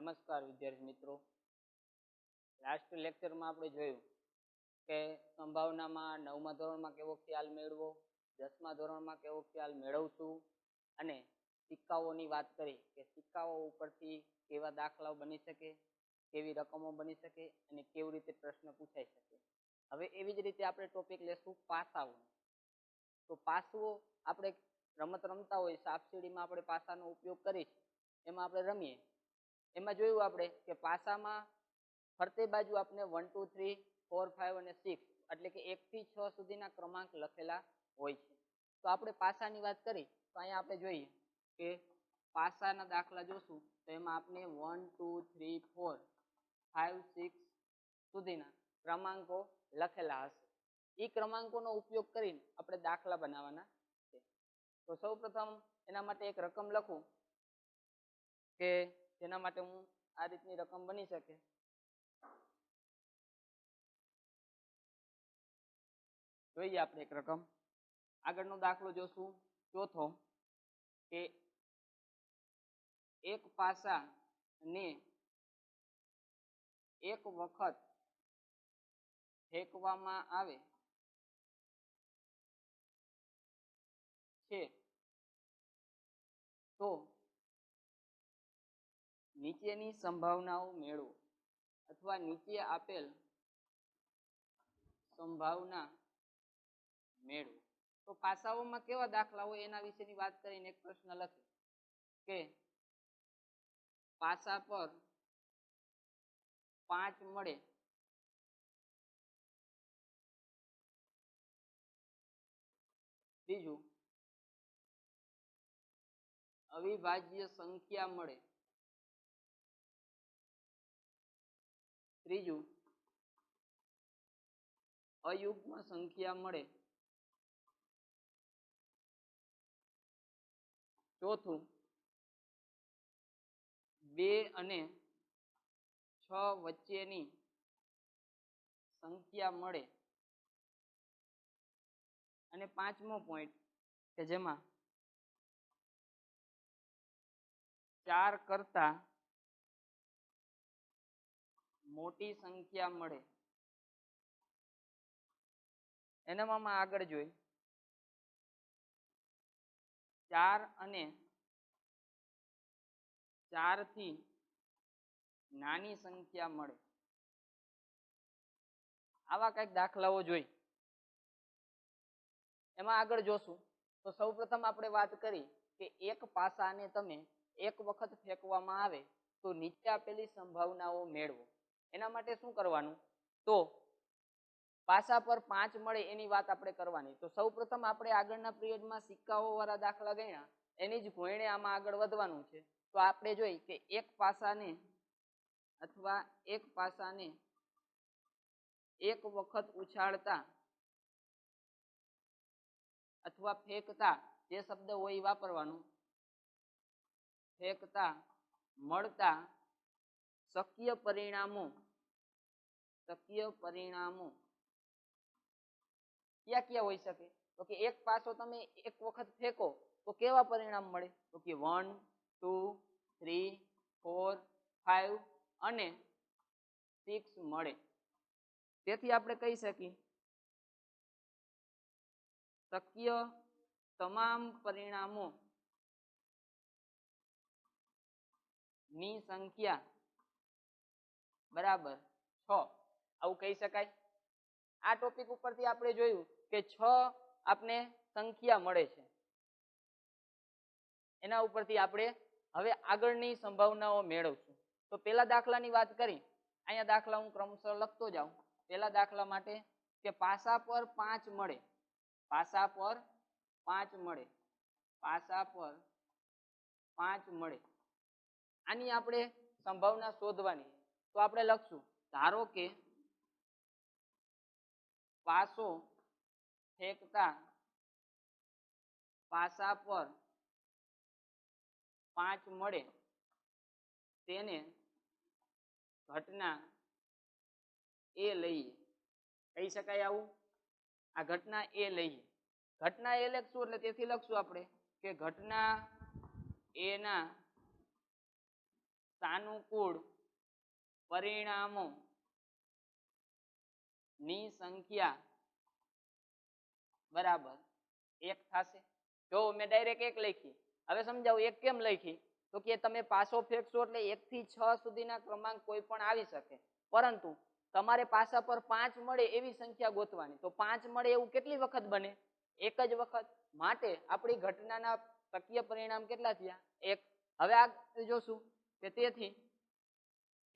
નમસ્કાર વિદ્યાર્થી મિત્રો. લાસ્ટ લેક્ચરમાં આપણે જોયું કે સંભાવનામાં 9મા ધોરણમાં કેવો ખ્યાલ મેળવો, 10મા ધોરણમાં કેવો ખ્યાલ મેળવશું અને સિક્કાઓની વાત કરી કે સિક્કાઓ ઉપરથી કેવા દાખલાઓ બની શકે, કેવી રકમો બની શકે અને કેવી રીતે પ્રશ્ન પૂછાઈ શકે. હવે એવી જ રીતે આપણે ટોપિક લેશું પાસાઓ. તો પાસુઓ આપણે રમત રમતા હોય, સાપસીડીમાં આપણે પાસાનો ઉપયોગ કરી એમાં આપણે રમીએ. એમાં જોયું આપણે કે પાસામાં ફરતે બાજુ આપણે 1 2 3 4 5 અને 6 એટલે કે 1 થી 6 સુધીના ક્રમાંક લખેલા હોય છે. તો આપણે પાસાની વાત કરી તો અહીંયા આપણે જોઈએ કે પાસાના દાખલા જોશું તો એમાં આપણે 1 2 3 4 5 6 સુધીના ક્રમાંકો લખેલા હશે. એ ક્રમાંકોનો ઉપયોગ કરીને આપણે દાખલા બનાવવાના છે. તો સૌપ્રથમ એના માટે એક રકમ લખું કે જેના માટે હું આ રીતની રકમ બની શકે. જોઈએ આપણે એક રકમ. આગળનો દાખલો જોશું ચોથો કે એક પાસા ને એક વખત ફેંકવામાં આવે છે તો નીચેની સંભાવનાઓ મેળવો અથવા નીચે આપેલ સંભાવના મેળવો. તો પાસાઓમાં કેવા દાખલા હોય એના વિશેની વાત કરીને એક પ્રશ્ન લખે કે પાસા પર 5 મળે બીજું અવિભાજ્ય સંખ્યા મળે ત્રીજું અયુગ્મ સંખ્યા મળે ચોથું 2 અને 6 વચ્ચેની સંખ્યા મળે અને પાંચમો પોઈન્ટ કે જેમાં 4 કરતા મોટી સંખ્યા મળે. એનામાં આગળ જોઈ 4 અને 4 થી નાની સંખ્યા મળે. આવા કઈક દાખલાઓ જોઈ. એમાં આગળ જોશું તો સૌપ્રથમ આપણે વાત કરી કે એક પાસાને તમે એક વખત ફેંકવામાં આવે તો નીચે આપેલી સંભાવનાઓ મેળવો. એના માટે શું કરવાનું? તો પાસા પર 5 મળે એની વાત આપણે કરવાની. તો સૌપ્રથમ આપણે આગળના પિરિયડમાં સિક્કાઓ વાળા દાખલા ગણ્યા એની જ ઘોયણે આમાં આગળ વધવાનું છે. તો આપણે જોઈ કે એક પાસાને અથવા એક પાસાને એક વખત ઉછાળતા અથવા ફેંકતા, જે શબ્દ હોય એ વાપરવાનું, ફેંકતા મળતા શક્ય પરિણામો ક્યાં ક્યાં હોઈ શકે? તો કે એક પાસો તમે એક વખત ફેંકો તો કેવા પરિણામ મળે? તો કે 1 2 3 4 5 અને 6 મળે. તેથી આપણે કહી શકીએ શક્ય તમામ પરિણામો ની સંખ્યા બરાબર 6. આવું કહી શકાય. આ ટોપિક ઉપરથી આપણે જોયું કે 6 આપણે સંખ્યા મળે છે. એના ઉપરથી આપણે હવે આગળની સંભાવનાઓ મેળવશું. તો પેલા દાખલાની વાત કરી. અહીંયા દાખલા હું ક્રમશઃ લખતો જાઉં. પેલા દાખલા માટે કે પાસા પર 5 મળે. પાસા પર 5 મળે. પાસા પર 5 મળે. આની આપણે સંભાવના શોધવાની. તો આપણે લખશું ધારો કે પાસો ફેંકતા પાસા પર 5 મળે તેને ઘટના એ લઈએ. કહી શકાય આવું? આ ઘટના એ લઈએ. ઘટના એ લખશું એટલે તેથી લખશું આપણે કે ઘટના એ ના સાનુકૂળ પરિણામો ની સંખ્યા બરાબર 1 થશે. જો મેં ડાયરેક્ટ 1 લખી. હવે સમજાવું 1 કેમ લખી? તો કે તમે પાસો ફેરશો એટલે 1 થી 6 સુધીના ક્રમાંક કોઈ પણ આવી શકે, પરંતુ તમારે પાસા પર 5 મળે એવી સંખ્યા ગોતવાની. તો 5 મળે એવું કેટલી વખત બને? 1 જ વખત. માટે આપણી ઘટનાના શક્ય પરિણામ કેટલા થયા? 1. હવે આ જોશું કે તેથી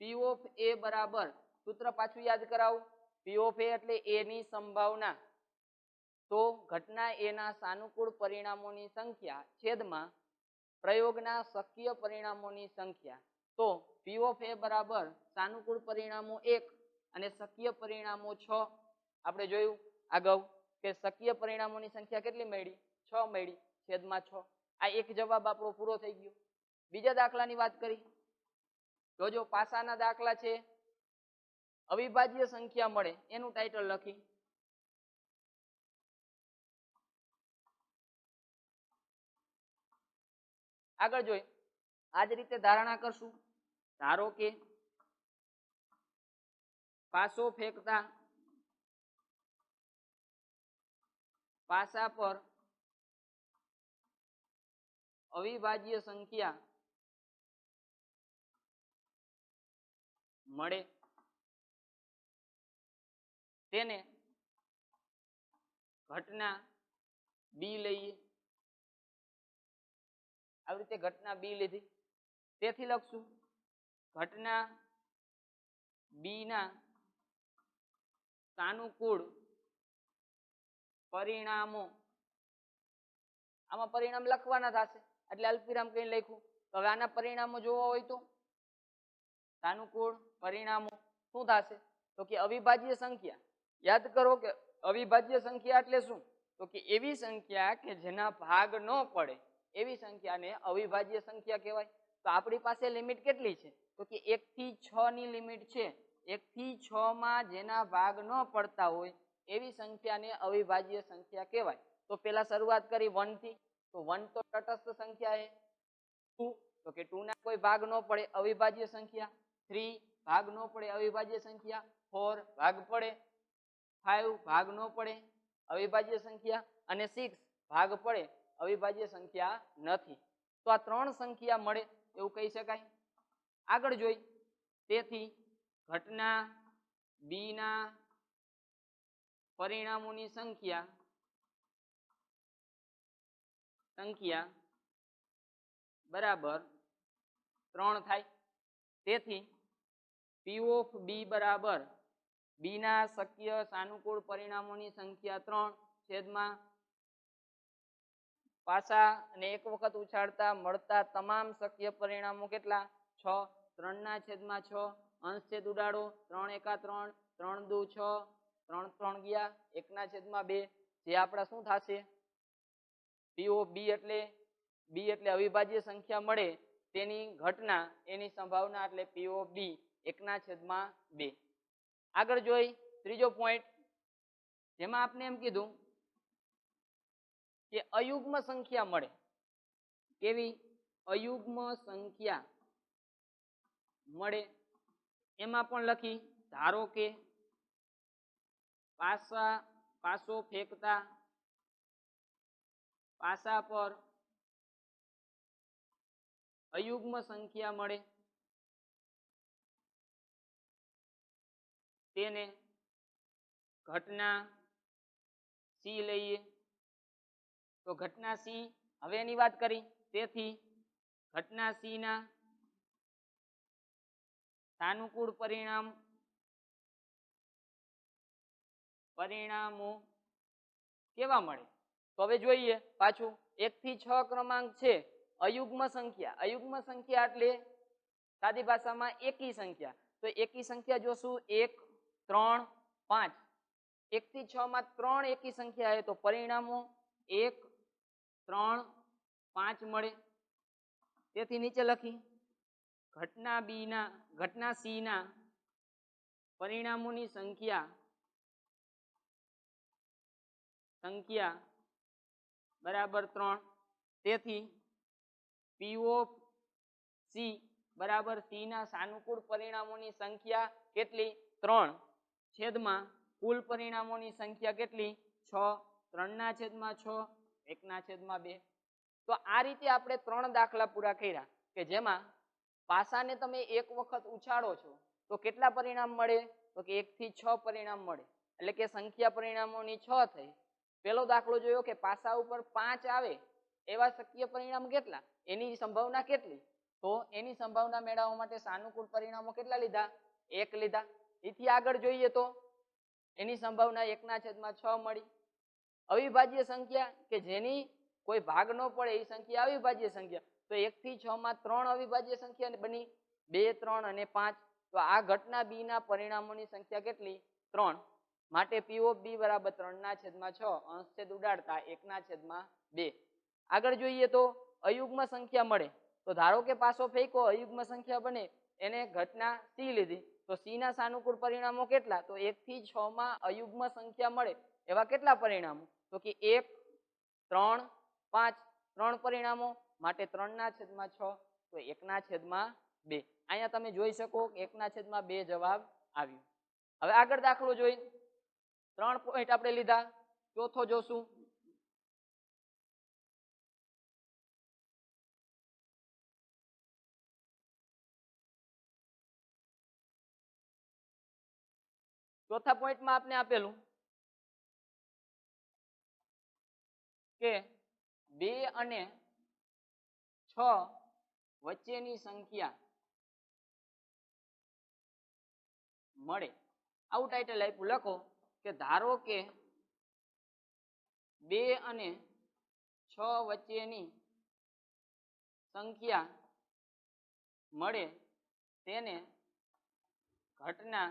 P of A બરાબર, સૂત્ર પાછું યાદ કરાવું. P of A એટલે A ની સંભાવના, તો ઘટના A ના સાનુકૂળ પરિણામોની સંખ્યા છેદમાં પ્રયોગના શક્ય પરિણામોની સંખ્યા. તો P of A બરાબર સાનુકૂળ પરિણામો 1 અને શક્ય પરિણામો 6. આપણે જોયું આગળ કે શક્ય પરિણામોની સંખ્યા કેટલી મળી? 6 મળી, છેદમાં 6. આ એક જવાબ આપણો પૂરો થઈ ગયો. બીજા દાખલાની વાત કરી. જોજો પાસાના દાખલા છે, અવિભાજ્ય સંખ્યા મળે એનું ટાઇટલ લખી. આગળ જોઈ આ જ રીતે ધારણા કરશું. ધારો કે પાસો ફેંકતા પાસા પર અવિભાજ્ય સંખ્યા મળે તેને ઘટના બી લઈએ. આવી રીતે ઘટના બી લીધી. તેથી લખશું ઘટના બી ના સાનુકૂળ પરિણામો. આમાં પરિણામ લખવાના થશે એટલે અલ્પવિરામ કઈ લખ્યું. તો હવે આના પરિણામો જોવા હોય તો સાનુકૂળ પરિણામો શું થશે? તો કે અવિભાજ્ય સંખ્યા. યાદ કરો કે અવિભાજ્ય સંખ્યા એટલે શું? તો કે એવી સંખ્યા કે જેના ભાગ ન પડે એવી સંખ્યાને અવિભાજ્ય સંખ્યા કહેવાય. તો આપણી પાસે લિમિટ કેટલી છે? તો કે 1 થી 6 ની લિમિટ છે. 1 થી 6 માં જેના ભાગ ન પડતા હોય એવી સંખ્યાને અવિભાજ્ય સંખ્યા કહેવાય. તો પેલા શરૂઆત કરી 1 થી. તો 1 તો તટસ્થ સંખ્યા છે. 2 તો કે 2 ના કોઈ ભાગ ન પડે અવિભાજ્ય સંખ્યા. 3 ભાગ ન પડે અવિભાજ્ય સંખ્યા. 4 ભાગ પડે. 5 ભાગ ન પડે અવિભાજ્ય સંખ્યા. અને 6 ભાગ પડે અવિભાજ્ય સંખ્યા નથી. તો આ 3 સંખ્યા મળે એવું કહી શકાય. આગળ જોઈ તેથી ઘટના બી ના પરિણામોની સંખ્યા બરાબર 3 થાય. તેથી P of B બરાબર બી ના શક્ય સાનુકૂળ પરિણામોની સંખ્યા 3 છેદમાં પાસા અને એક વખત ઉછાળતા મળતા તમામ શક્ય પરિણામો કેટલા? 6. 3 ના છેદમાં 6. અંશ છેદ ઉડાડો. 3 એકા 3, 3 દુ 6, 3 3 ગયા 1 ના છેદમાં 2. જે આપણા શું થશે? P of B એટલે અવિભાજ્ય સંખ્યા મળે તેની ઘટના એની સંભાવના એટલે P of B 1 ના છેદમાં 2. આગળ જોઈ ત્રીજો પોઈન્ટ, જેમાં આપણે એમ કીધું કે અયુગ્મ સંખ્યા મળે. કેવી? અયુગ્મ સંખ્યા મળે. એમાં પણ લખી. ધારો કે પાસો ફેંકતા પાસા પર અયુગ્મ સંખ્યા મળે તેને ઘટના સી લઈએ. તો ઘટના સી હવે એની વાત કરી. તેથી ઘટના સી ના સાનુકૂળ પરિણામો કેવા મળે? તો હવે જોઈએ પાછું 1 થી 6 ક્રમાંક છે અયુગ્મ સંખ્યા. અયુગ્મ સંખ્યા એટલે સાદી ભાષામાં એકી સંખ્યા. તો એકી સંખ્યા જોશું 1 3 5. 1 થી 6 માં 3 એકી સંખ્યા છે તો પરિણામો 1 3 5 મળે. તેથી નીચે લખી ઘટના સી ના પરિણામોની સંખ્યા બરાબર 3. તેથી P of C બરાબર સી ના સાનુકૂળ પરિણામોની સંખ્યા કેટલી 3 છેદમાં કુલ પરિણામોની સંખ્યા કેટલી 6 3 ના છેદમાં 6 1 ના છેદમાં 2. તો આ રીતે આપણે 3 દાખલા પૂરા કર્યા કે જેમાં પાસાને તમે એક વખત ઉછાળો છો તો કેટલા પરિણામ મળે તો કે 1 થી 6 પરિણામ મળે એટલે કે સંખ્યા પરિણામોની 6 થઈ. પેલો દાખલો જોયો કે પાસા ઉપર 5 આવે એવા શક્ય પરિણામ કેટલા એની સંભાવના કેટલી તો એની સંભાવના મેળવવા માટે સાનુકૂળ પરિણામો કેટલા લીધા 1 લીધા. એથી આગળ જોઈએ તો એની સંભાવના 1 ના છેદમાં 6 મળી. અવિભાજ્ય સંખ્યા કે જેની કોઈ ભાગ ન પડે એ સંખ્યા અવિભાજ્ય સંખ્યા તો 1 થી 6 માં 3 અવિભાજ્ય સંખ્યા બની 2 3 અને 5. તો આ ઘટના બી ના પરિણામોની સંખ્યા કેટલી 3 માટે પી ઓફ બી બરાબર 3 ના છેદમાં 6 અંશ છેદ ઉડાડતા 1 ના છેદમાં 2. આગળ જોઈએ તો અયુગ્મ સંખ્યા મળે તો ધારો કે પાસો ફેંકો અયુગ્મ સંખ્યા બને એને ઘટના સી લીધી તો સી ના સાનુકૂળ પરિણામો કેટલા તો 1 થી 6 માં અયુગ્મ સંખ્યા મળે એવા કેટલા પરિણામો તો કે 1 3 5 3 પરિણામો માટે 3 ના છેદમાં 6 તો 1 ના છેદમાં 2. અહીંયા તમે જોઈ શકો 1 ના છેદમાં 2 જવાબ આવ્યો. હવે આગળ દાખલો જોઈ 3 પોઈન્ટ આપણે લીધા. ચોથો જોશું ચોથા પોઈન્ટમાં આપને આપેલું કે 2 અને 6 વચ્ચેની સંખ્યા મળે આવું ટાઇટલ આપ્યું. લખો કે ધારો કે 2 અને 6 વચ્ચેની સંખ્યા મળે તેને ઘટના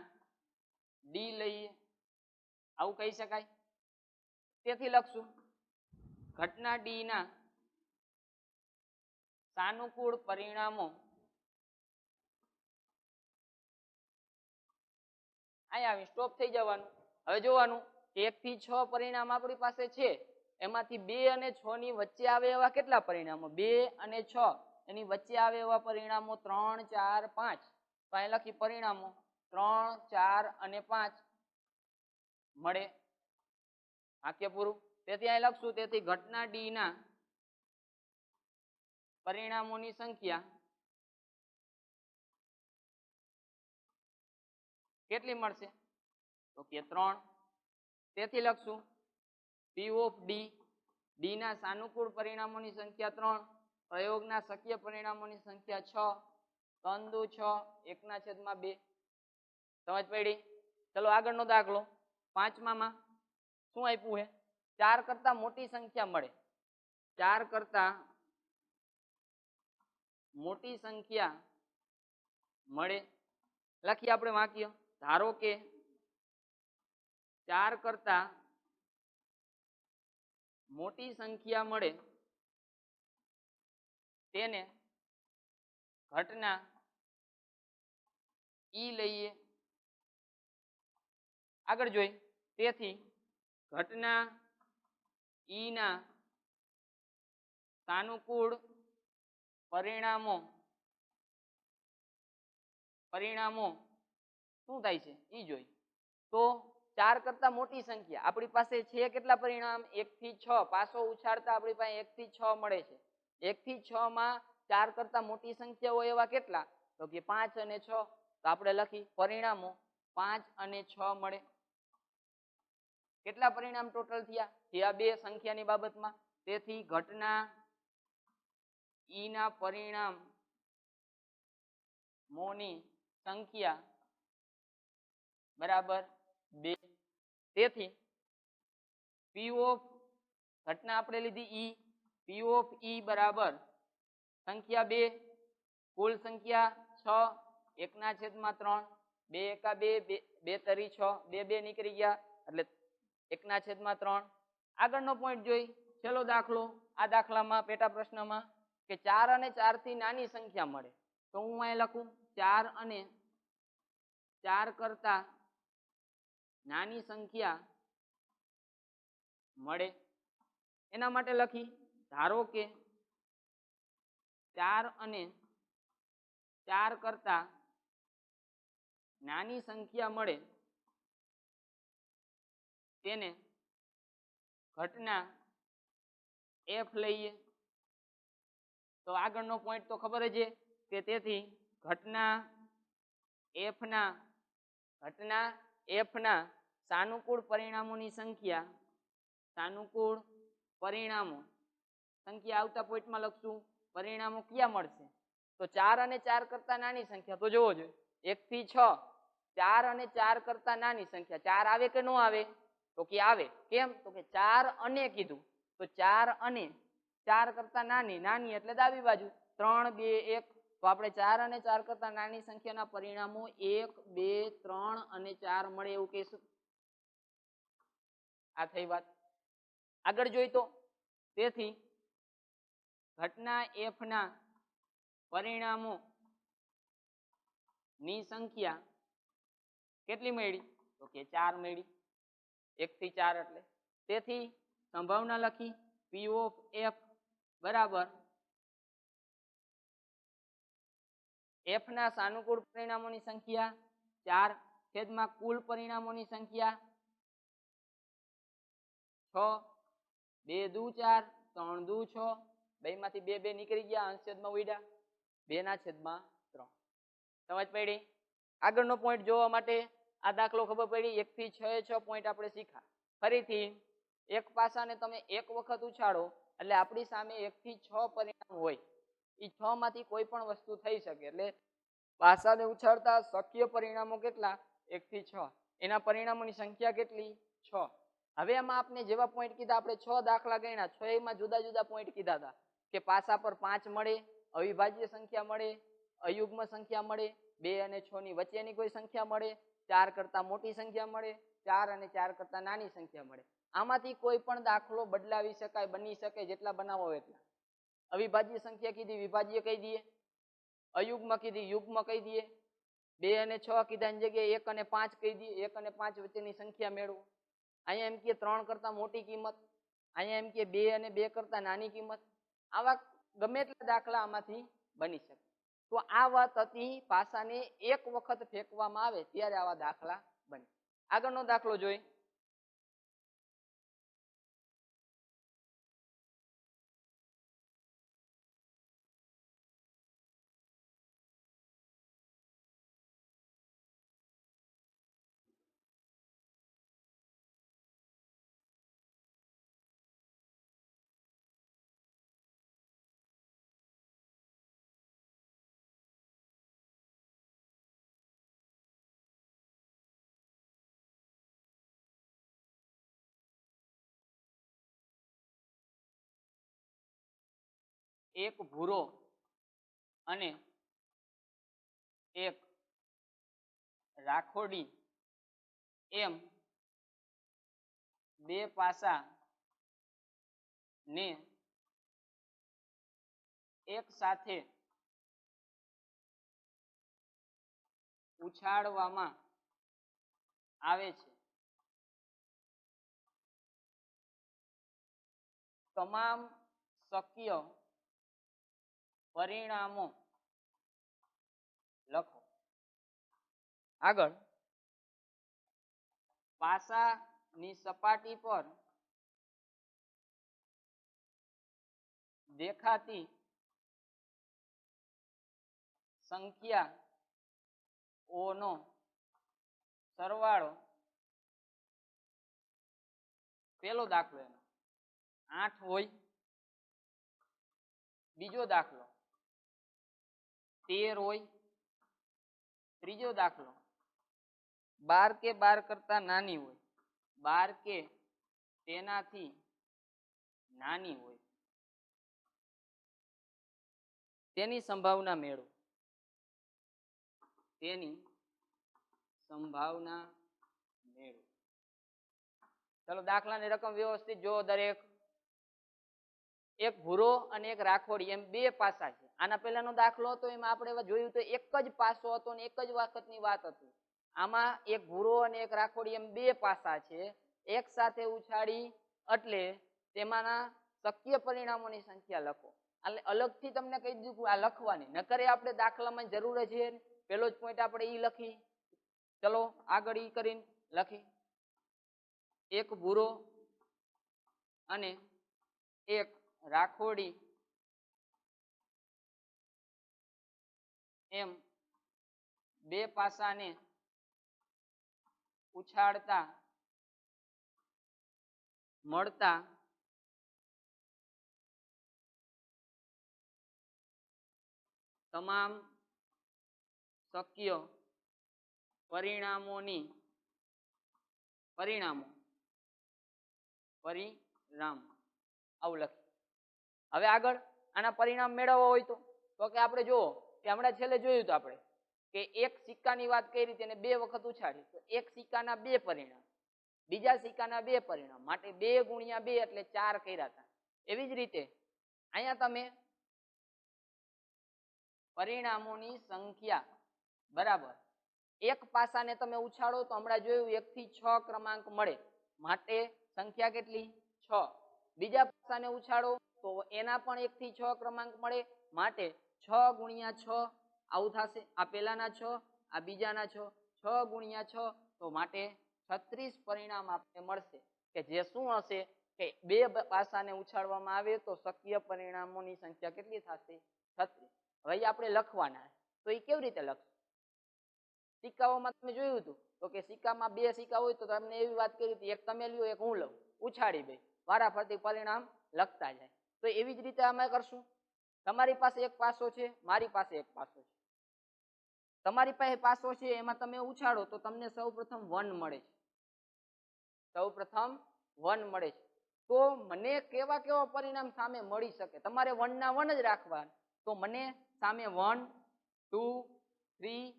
ડી લઈએ આવું કહી શકાય. તેથી લખશું ઘટના ડી ના સાનુકૂળ પરિણામો અહીંયા આવી સ્ટોપ થઈ જવાનું. હવે જોવાનું 1 થી 6 પરિણામ આપણી પાસે છે એમાંથી 2 અને 6 ની વચ્ચે આવે એવા કેટલા પરિણામો 2 અને 6 એની વચ્ચે આવે એવા પરિણામો 3 4 5. તો અહીં લખી પરિણામો 3 4 અને 5 મળે વાક્ય પૂરું. તેથી અહીં લખશું તેથી ઘટના ડી ના પરિણામોની સંખ્યા કેટલી મળશે તો કે 3. તેથી લખશું પી ઓફ ડી ડી ના સાનુકૂળ પરિણામોની સંખ્યા 3 પ્રયોગના શક્ય પરિણામોની સંખ્યા 6 3 દુ 6 1 ના છેદમાં 2. સમજ પડી. ચલો આગળનો દાખલો 5માં શું આપ્યું છે 4 કરતા મોટી સંખ્યા મળે 4 કરતા મોટી સંખ્યા મળે. લખીએ આપણે વાક્ય ધારો કે 4 કરતા મોટી સંખ્યા મળે તેને ઘટના ઈ લઈએ. આગળ જોઈ તેથી ઘટના ઈ ના સાનુકૂળ પરિણામો શું થાય છે ઈ જોઈ. તો 4 કરતા મોટી સંખ્યા આપણી પાસે છે કેટલા પરિણામ 1 થી 6 પાસો ઉછાળતા આપણી પાસે 1 થી 6 મળે છે. 1 થી 6 માં 4 કરતા મોટી સંખ્યા હોય એવા કેટલા તો કે 5 અને 6. તો આપણે લખી પરિણામો 5 અને 6 મળે. કેટલા પરિણામ ટોટલ થયા થયા 2 સંખ્યાની બાબતમાં. તેથી ઘટના ઈ ના પરિણામ મોની સંખ્યા બરાબર 2. તેથી પી ઓફ ઘટના આપણે લીધી ઈ પી ઓફ ઈ બરાબર સંખ્યા 2 કુલ સંખ્યા 6 1 ના છેદમાં 3 2 એકા 2 2 તરી 6 2 2 નીકળી ગયા એટલે 1 ના છેદમાં 3. આગળનો પોઈન્ટ જોઈ છેલ્લો દાખલો. આ દાખલામાં પેટા પ્રશ્નમાં કે 4 અને 4 થી નાની સંખ્યા મળે તો હું અહીં લખું 4 અને 4 કરતા નાની સંખ્યા મળે. એના માટે લખી ધારો કે 4 અને 4 કરતા નાની સંખ્યા મળે તેને ઘટના f લઈએ તો આગળનો પોઈન્ટ તો ખબર જ છે કે તેથી ઘટના f ના સાનુકૂળ પરિણામોની સંખ્યા સાનુકૂળ પરિણામો સંખ્યા આવતા પોઈન્ટમાં લખશું પરિણામો ક્યાં મળશે તો 4 અને 4 કરતા નાની સંખ્યા તો જોવો જોઈએ 1 થી 6 4 અને 4 કરતા નાની સંખ્યા 4 આવે કે ન આવે તો કે આવે કેમ તો કે 4 અને કીધું તો 4 અને 4 કરતા નાની એટલે ડાબી બાજુ 3 2 1 તો આપણે 4 અને 4 કરતા નાની સંખ્યાના પરિણામો 1 2 3 અને 4 મળે એવું કહીશું આ થઈ વાત આગળ જોઈ તો તેથી ઘટના f ના પરિણામો ની સંખ્યા કેટલી મળી તો કે 4 મળી 1 થી 4 એટલે તેથી સંભાવના લખી p of f બરાબર f ના સાનુકૂળ પરિણામોની સંખ્યા 4 છેદમાં કુલ પરિણામોની સંખ્યા 6 2 દુ 4 3 દુ 6 બે માંથી 2 નીકળી ગયા અંશ છેદમાં ઉડ્યા 2 ના છેદમાં 3 સમજ પડી આગળનો પોઈન્ટ જોવા માટે આ દાખલો ખબર પડી 1 થી 6 પોઈન્ટ આપણે શીખા ફરીથી એક પાસાને તમે એક વખત ઉછાળો એટલે આપણી સામે 1 થી 6 પરિણામ હોય એ 6 માંથી કોઈ પણ વસ્તુ થઈ શકે એટલે પાસાને ઉછાળતા શક્ય પરિણામો કેટલા 1 થી 6 એના પરિણામોની સંખ્યા કેટલી 6 હવે આમાં આપણે જેવા પોઈન્ટ કીધા આપણે 6 દાખલા ગણ્યા 6 માં જુદા જુદા પોઈન્ટ કીધા હતા કે પાસા પર 5 મળે અવિભાજ્ય સંખ્યા મળે અયુગ્મ સંખ્યા મળે 2 અને 6 ની વચ્ચેની કોઈ સંખ્યા મળે 4 કરતા મોટી સંખ્યા મળે 4 અને 4 કરતા નાની સંખ્યા મળે આમાંથી કોઈ પણ દાખલો બદલાવી શકાય બની શકે જેટલા બનાવો એટલા અવિભાજ્ય સંખ્યા કીધી વિભાજ્ય કહી દઈએ અયુગ્મ કીધી યુગ્મ કહી દઈએ 2 અને 6 કીધાની જગ્યાએ 1 અને 5 કહી દઈએ 1 અને 5 વચ્ચેની સંખ્યા મેળવો અહીંયા એમ કે 3 કરતા મોટી કિંમત અહીંયા એમ કે 2 અને 2 કરતા નાની કિંમત આવા ગમે એટલા દાખલા આમાંથી બની શકે તો આ વાત હતી પાસાને એક વખત ફેંકવામાં આવે ત્યારે આવા દાખલા બને આગળનો દાખલો જોઈ એક ભૂરો અને એક રાખોડી એમ બે પાસા ને એક સાથે ઉછાળવામાં આવે છે તમામ શક્ય પરિણામો લખો આગળ પાસાની સપાટી પર દેખાતી સંખ્યાઓનો સરવાળો પેલો દાખલો એનો 8 હોય બીજો દાખલો 13 હોય ત્રીજો દાખલો 12 કે 12 કરતા નાની હોય 12 કે તેનાથી નાની હોય તેની સંભાવના મેળવો તેની સંભાવના મેળવો ચલો દાખલાની રકમ વ્યવસ્થિત જો દરેક એક ભૂરો અને એક રાખોડી એમ બે પાસા છે આના પહેલાનો દાખલો હતો એમાં આપણે જોયું તો એક જ પાસો હતો અને એક જ વખતની વાત હતી આમાં એક ભૂરો અને એક રાખોડી એમ બે પાસા છે એક સાથે ઉછાળી એટલે તેમાંના શક્ય પરિણામોની સંખ્યા લખો એટલે અલગથી તમને કહી દીધું કે આ લખવાની, નકરે આપણે દાખલામાં જરૂર છે પેલો જ પોઈન્ટ આપણે ઈ લખી. ચલો આગળ ઈ કરીને લખી, એક ભૂરો અને એક રાખોડી એમ બે પાસાને ઉછાળતા મળતા તમામ શક્ય પરિણામો આવું લખી. હવે આગળ આના પરિણામ મેળવવા હોય તો કે આપણે જુઓ કે હમણાં છેલ્લે જોયું તો આપણે કે એક સિક્કાની વાત કરી હતી અને બે વખત ઉછાળી, તો એક સિક્કાના બે પરિણામ, બીજા સિક્કાના બે પરિણામ, માટે 2 ગુણ્યા 2 એટલે 4 કર્યા હતા. એવી જ રીતે અહીંયા તમે પરિણામોની સંખ્યા બરાબર એક પાસાને તમે ઉછાળો તો હમણાં જોયું 1 થી 6 ક્રમાંક મળે, માટે સંખ્યા કેટલી 6. બીજા પાસાને ઉછાળો તો એના પણ 1 થી 6 ક્રમાંક મળે, માટે 6 ગુણ્યા 6 આવું થશે. આ પહેલાના 6, આ બીજાના 6, 6 ગુણ્યા 6 તો માટે 36 પરિણામ આપણને મળશે, કે જે શું હશે કે બે પાસાને ઉછાળવામાં આવે તો શક્ય પરિણામોની સંખ્યા કેટલી થશે 36. હવે આપણે લખવાના, તો એ કેવી રીતે લખશું? સિક્કાઓમાં તમે જોયું હતું તો કે સિક્કામાં બે સિક્કા હોય તો તમને એવી વાત કરી હતી, એક તમે લ્યો એક હું લઉં, ઉછાળી દઈ, વારાફરતી પરિણામ લખતા જાય. તો એવી જ રીતે અમે કરશું. તમારી પાસે એક પાસો છે, મારી પાસે એક પાસો છે. તમારી પાસે પાસો છે એમાં તમે ઉછાળો તો તમને સૌપ્રથમ 1 મળે છે, સૌપ્રથમ 1 મળે છે. તો મને કેવા કેવા પરિણામ સામે મળી શકે? તમારે 1 ના 1 જ રાખવા, તો મને સામે 1, 2, 3,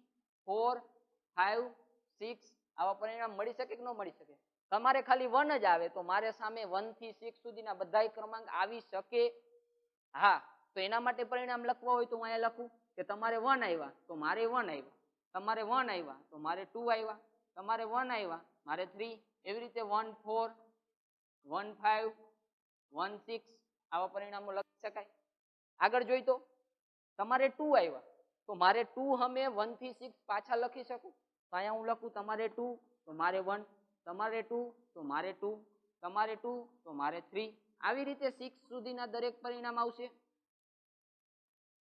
4, 5, 6 આવા પરિણામ મળી શકે કે ન મળી શકે? તમારે ખાલી 1 જ આવે તો મારે સામે 1 થી 6 સુધીના બધાય ક્રમાંક આવી શકે. હા, તો એના માટે પરિણામ લખવા હોય તો હું અહીંયા લખું કે તમારે 1 આવ્યા તો મારે 1 આવ્યા, તમારે 1 આવ્યા તો મારે 2 આવ્યા, તમારે 1 આવ્યા મારે 3, એવી રીતે 1, 4, 1, 5, 1, 6 આવા પરિણામો લખી શકાય. આગળ જોઈ તો તમારે 2 આવ્યા તો મારે 2 હમે 1 થી 6 પાછા લખી શકું. તો અહીંયા હું લખું તમારે 2 તો મારે 1, તમારે 2 તો મારે 2, તમારે 2 તો મારે 3. આવી રીતે 6 સુધીના દરેક પરિણામ આવશે.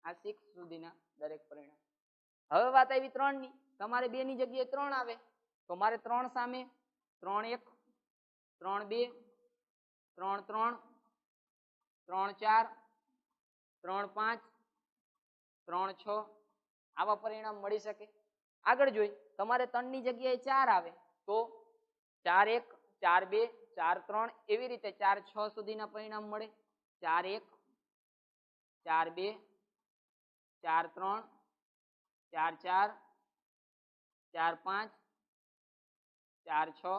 આ 6 સુધીના દરેક પરિણામ. હવે વાત આવી 3 ની. તમારે 2 ની જગ્યાએ 3 આવે તો મારે 3 સામે 3, 1, 3, 2, 3, 3, 3, 4, 3, 5, 3, 6 આવા પરિણામ મળી શકે. આગળ જોઈ તમારે 3 ની જગ્યાએ 4 આવે તો 4, 1, 4, 2, 4, 3 એવી રીતે 4, 6 સુધીના પરિણામ મળે. 4, 1, 4, 2, 4, 3, 4, 4, 4, 5, 4, 6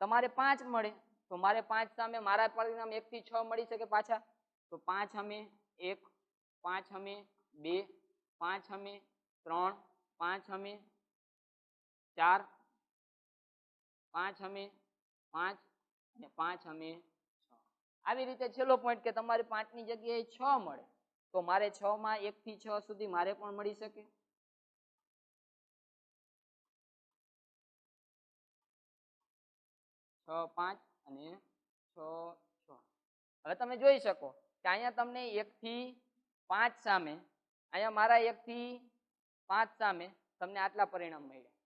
તમારે 5 મળે તો મારે 5 સામે મારા પરિણામ 1 થી 6 મળી શકે પાછા. તો 5 હમે 1, 5 હમે 2, 5 હમે 3, 5 હમે 4, 5 હમે 5 અને 5 હમે 6. આવી રીતે છેલ્લો પોઈન્ટ કે તમારે 5 ની જગ્યાએ 6 મળે તો મારે 6 માં 1 થી 6 સુધી મારે પણ મળી શકે. 6, 5 અને 6, 6. હવે તમે જોઈ શકો કે અહીંયા તમને 1 થી 5 સામે, અહીંયા મારા 1 થી 5 સામે તમને આટલા પરિણામ મળ્યા.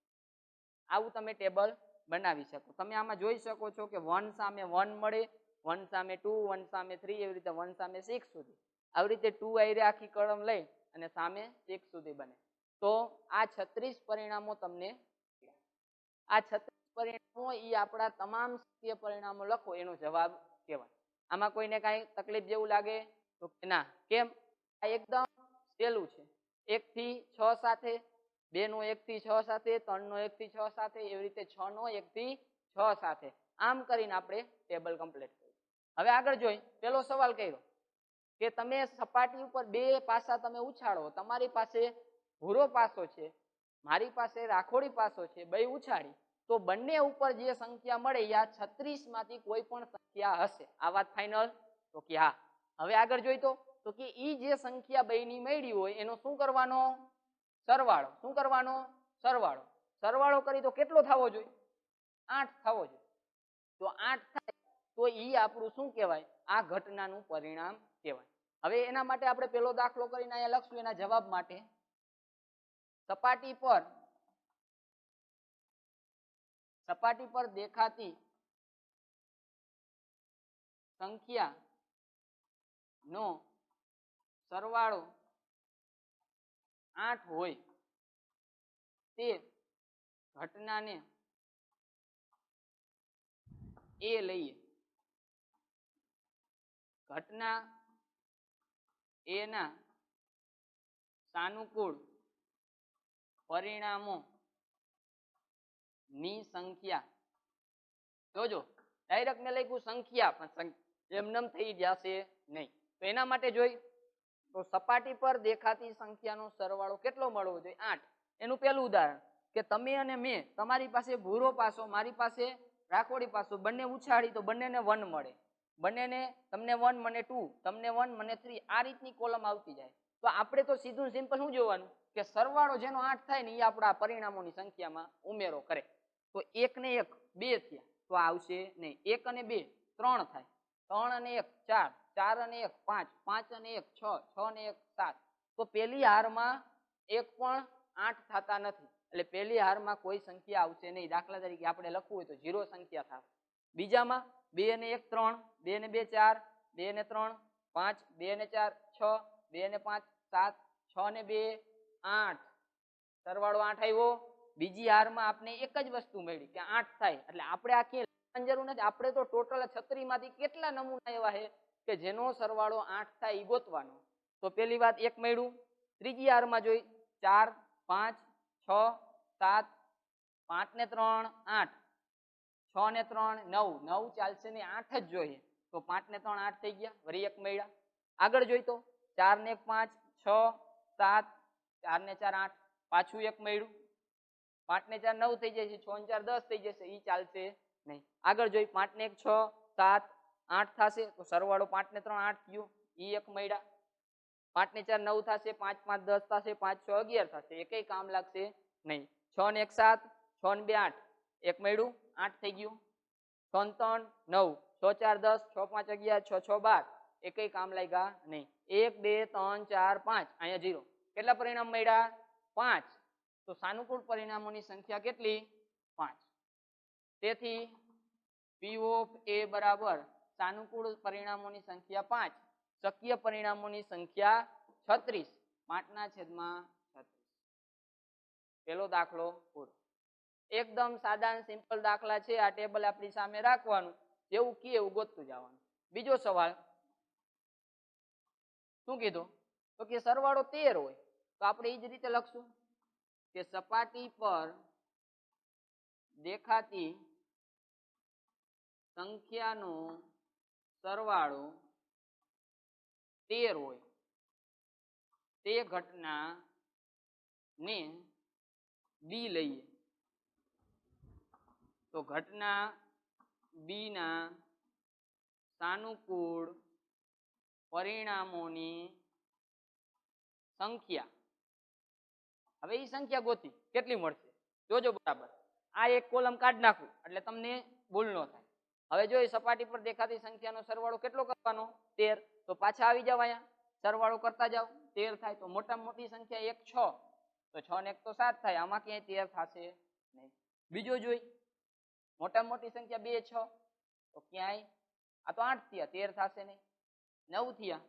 આવું તમે ટેબલ બનાવી શકો. તમે આમાં જોઈ શકો છો કે 1 સામે 1 મળે, 1 સામે 2, 1 સામે 3, એવી રીતે 1 સામે 6 સુધી. આવી રીતે 2 આયરે આખી કલમ લઈ અને સામે 6 સુધી બને. તો આ 36 પરિણામો તમને, આ 36 પરિણામો એ આપણા તમામ શક્ય પરિણામો લખો એનો જવાબ કહેવાય. આમાં કોઈને કાંઈ તકલીફ જેવું લાગે તો ના, કેમ? આ એકદમ સહેલું છે. 1 થી 6 સાથે, 2 નો 1 થી 6 સાથે, 3 નો 1 થી 6 સાથે, એવી રીતે 6 નો 1 થી 6 સાથે. આમ કરીને આપણે ટેબલ કમ્પ્લીટ કર્યું. હવે આગળ જોઈ પેલો સવાલ કર્યો કે તમે સપાટી ઉપર 2 પાસા તમે ઉછાળો, તમારી પાસે ભૂરો પાસો છે, મારી પાસે રાખોડી પાસો છે, બે ઉછાળી તો બંને ઉપર જે સંખ્યા મળે એ આ 36 માંથી કોઈ પણ સંખ્યા હશે. આ વાત ફાઇનલ? તો કે હા. હવે આગળ જોઈ તો કે ઈ જે સંખ્યા બેની મળી હોય એનો શું કરવાનો? સરવાળો. શું કરવાનો? સરવાળો. સરવાળો કરી તો કેટલો થવો જોઈએ? 8 થવો જોઈએ. તો 8 થાય તો ઈ આપણું શું કહેવાય? આ ઘટનાનું પરિણામ કહેવાય. હવે એના માટે આપણે પેલો દાખલો કરીને અહીંયા લખશું એના જવાબ માટે. સપાટી પર દેખાતી સંખ્યા નો સરવાળો 8 હોય તે ઘટનાને એ લઈએ. ઘટના એ ના સાનુકૂળ પરિણામો ની સંખ્યા. જોજો ડાયરેક્ટ મેં લખ્યું સંખ્યા, પણ એમનેમ થઈ જશે નહીં. તો એના માટે જોઈ તો સપાટી પર દેખાતી સંખ્યાનો સરવાળો કેટલો મળવો જોઈએ? 8. એનું પહેલું ઉદાહરણ કે તમે અને મેં, તમારી પાસે ભૂરો પાસો, મારી પાસે રાખોડી પાસો, બંને ઉછાળી તો બંનેને 1 મળે. બંનેને, તમને 1 મને 2, તમને 1 મને 3, આ રીતની કોલમ આવતી જાય. તો આપણે તો સીધું સિમ્પલ શું જોવાનું કે સરવાળો જેનો 8 થાય ને એ આપણા પરિણામોની સંખ્યામાં ઉમેરો કરે. તો 1 ને 1 2 થયા તો આવશે નહીં. 1 અને 2 3 થાય, 3 અને 1 4, 4 અને 1 5, 5 અને 1 6, 6 અને 1 7. તો પેલી હારમાં એક પણ 8 થતા નથી, એટલે પેલી હારમાં કોઈ સંખ્યા આવશે નહીં. દાખલા તરીકે આપણે લખવું હોય તો 0 સંખ્યા થાય. બીજામાં 2 અને 1 3, 2 અને 2 4, 2 અને 3 5, 2 અને 4 6, 2 અને 5 7, 6 અને 2 8. સરવાળો 8 આવ્યો. બીજી હારમાં આપણે એક જ વસ્તુ મળી કે 8 થાય, એટલે આપણે આ ક્યાં જરૂર નથી. આપણે તો ટોટલ 36 માંથી કેટલા નમૂના એવા છે કે જેનો સરવાળો 8 થાય એ ગોતવાનો. તો પેલી વાત 1 મળ્યું. ત્રીજી હારમાં જોઈ 4 5 6 7, 5 ને 3 8, 6 ને 3 9, 9 ચાલશે ને 8 જ જોઈએ. તો 5 ને 3 8 થઈ ગયા, વળી 1 મળ્યા. આગળ જોઈ તો 4 ને 1 5 6 7, 4 ને 4 8, પાછું 1 મળ્યું. 5 ને 4 9 થઈ જશે, 6 ને 4 10 થઈ જશે, ઈ ચાલશે નહીં. આગળ જોઈ 5 ને 1 6 7 8 થશે તો સરવાળો 5 ને 3 8 થયો, ઈ 1 મળ્યા. 5 ને 4 9 થશે, 5 5 10 થશે, 5 6 11 થશે, એકેય કામ લાગશે નહીં. 6 ને 1 7, 6 ને 2 8, 1 મળ્યું 8 થઈ ગયું. 6 ને 3 9, 6 4 10, 6 5 11, 6 6 12, એકેય કામ લાગ્યા નહીં. 1 2 3 4 5, અહીંયા 0. કેટલા પરિણામ મળ્યા? 5. તો સાનુકૂળ પરિણામોની સંખ્યા કેટલી? 5. તેથી P of A બરાબર સાનુકૂળ પરિણામોની સંખ્યા 5, શક્ય પરિણામોની સંખ્યા 36, 5/36. પેલો દાખલો પૂરો. એકદમ સાદા સિમ્પલ દાખલા છે. આ ટેબલ આપણી સામે રાખવાનું, જેવું કે એવું ગોતતું જવાનું. બીજો સવાલ શું કીધું? તો કે સરવાળો 13 હોય તો આપણે એ જ રીતે લખશું કે સપાટી પર દેખાતી સંખ્યાનો સરવાળો 13 હોય તે ઘટના ને બી લઈએ. તો ઘટના બી ના સાનુકૂળ પરિણામોની સંખ્યા. હવે એ સંખ્યા ગોતી કેટલી મળશે જોજો બરાબર. આ એક કોલમ કાઢી નાખું એટલે તમને ભૂલ ન થાય. હવે જો સપાટી પર દેખાતી સંખ્યાનો સરવાળો કેટલો કરવાનો? 13. તો પાછા આવી જાવ, અહીંયા સરવાળો કરતા જાવ, 13 થાય. તો મોટામાં મોટી સંખ્યા 1 6, તો 6 ને 1 તો 7 થાય, આમાં ક્યાંય 13 થશે નહીં. બીજો જોઈ મોટામાં મોટી સંખ્યા 2 6, તો ક્યાંય આ તો 8 થયા, 13 થશે નહીં. 9 થયા,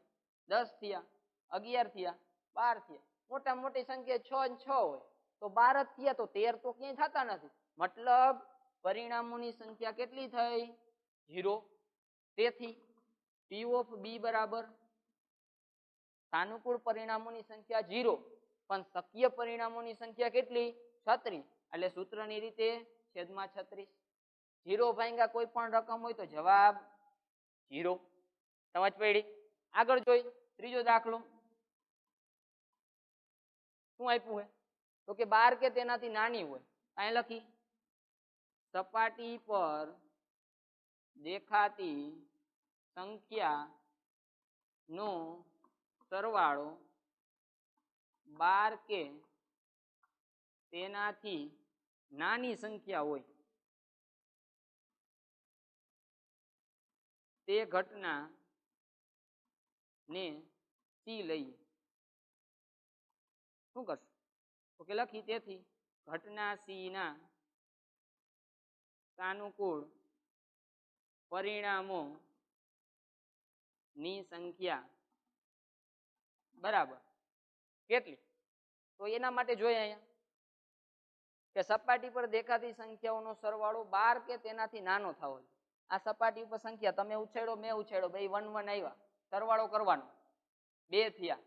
10 થયા, 11 થયા, 12 થયા. મોટામાં મોટી સંખ્યા 6 અને 6 હોય તો 12 જ થયા, તો 13 તો ક્યાંય થતા નથી. મતલબ પરિણામોની સંખ્યા કેટલી થઈ? 0. તેથી P of B બરાબર સાનુકૂળ પરિણામોની સંખ્યા 0, પણ શક્ય પરિણામોની સંખ્યા કેટલી? 36. એટલે સૂત્રની રીતે છેદમાં 36. 0 ભાંગ્યા કોઈ પણ રકમ હોય તો જવાબ 0. સમજ પડી? આગળ જોઈ ત્રીજો દાખલો. શું આપ્યું હે? તો કે 12 કે તેનાથી નાની હોય. અહીં લખી સપાટી પર દેખાતી સંખ્યા નો સરવાળો 12 કે તેનાથી નાની સંખ્યા હોય તે ઘટના ને સી લઈએ. શું કરશું? તો કે લખી તેથી ઘટના સી ના સાનુકૂળ પરિણામો ની સંખ્યા બરાબર કેટલી? તો એના માટે જોઈએ અહીંયા કે સપાટી પર દેખાતી સંખ્યાઓનો સરવાળો 12 કે તેનાથી નાનો થવો જોઈએ. આ સપાટી ઉપર સંખ્યા તમે ઉછેડો મેં ઉછેડો બે 1 1 આવ્યા, સરવાળો કરવાનો 2 થયા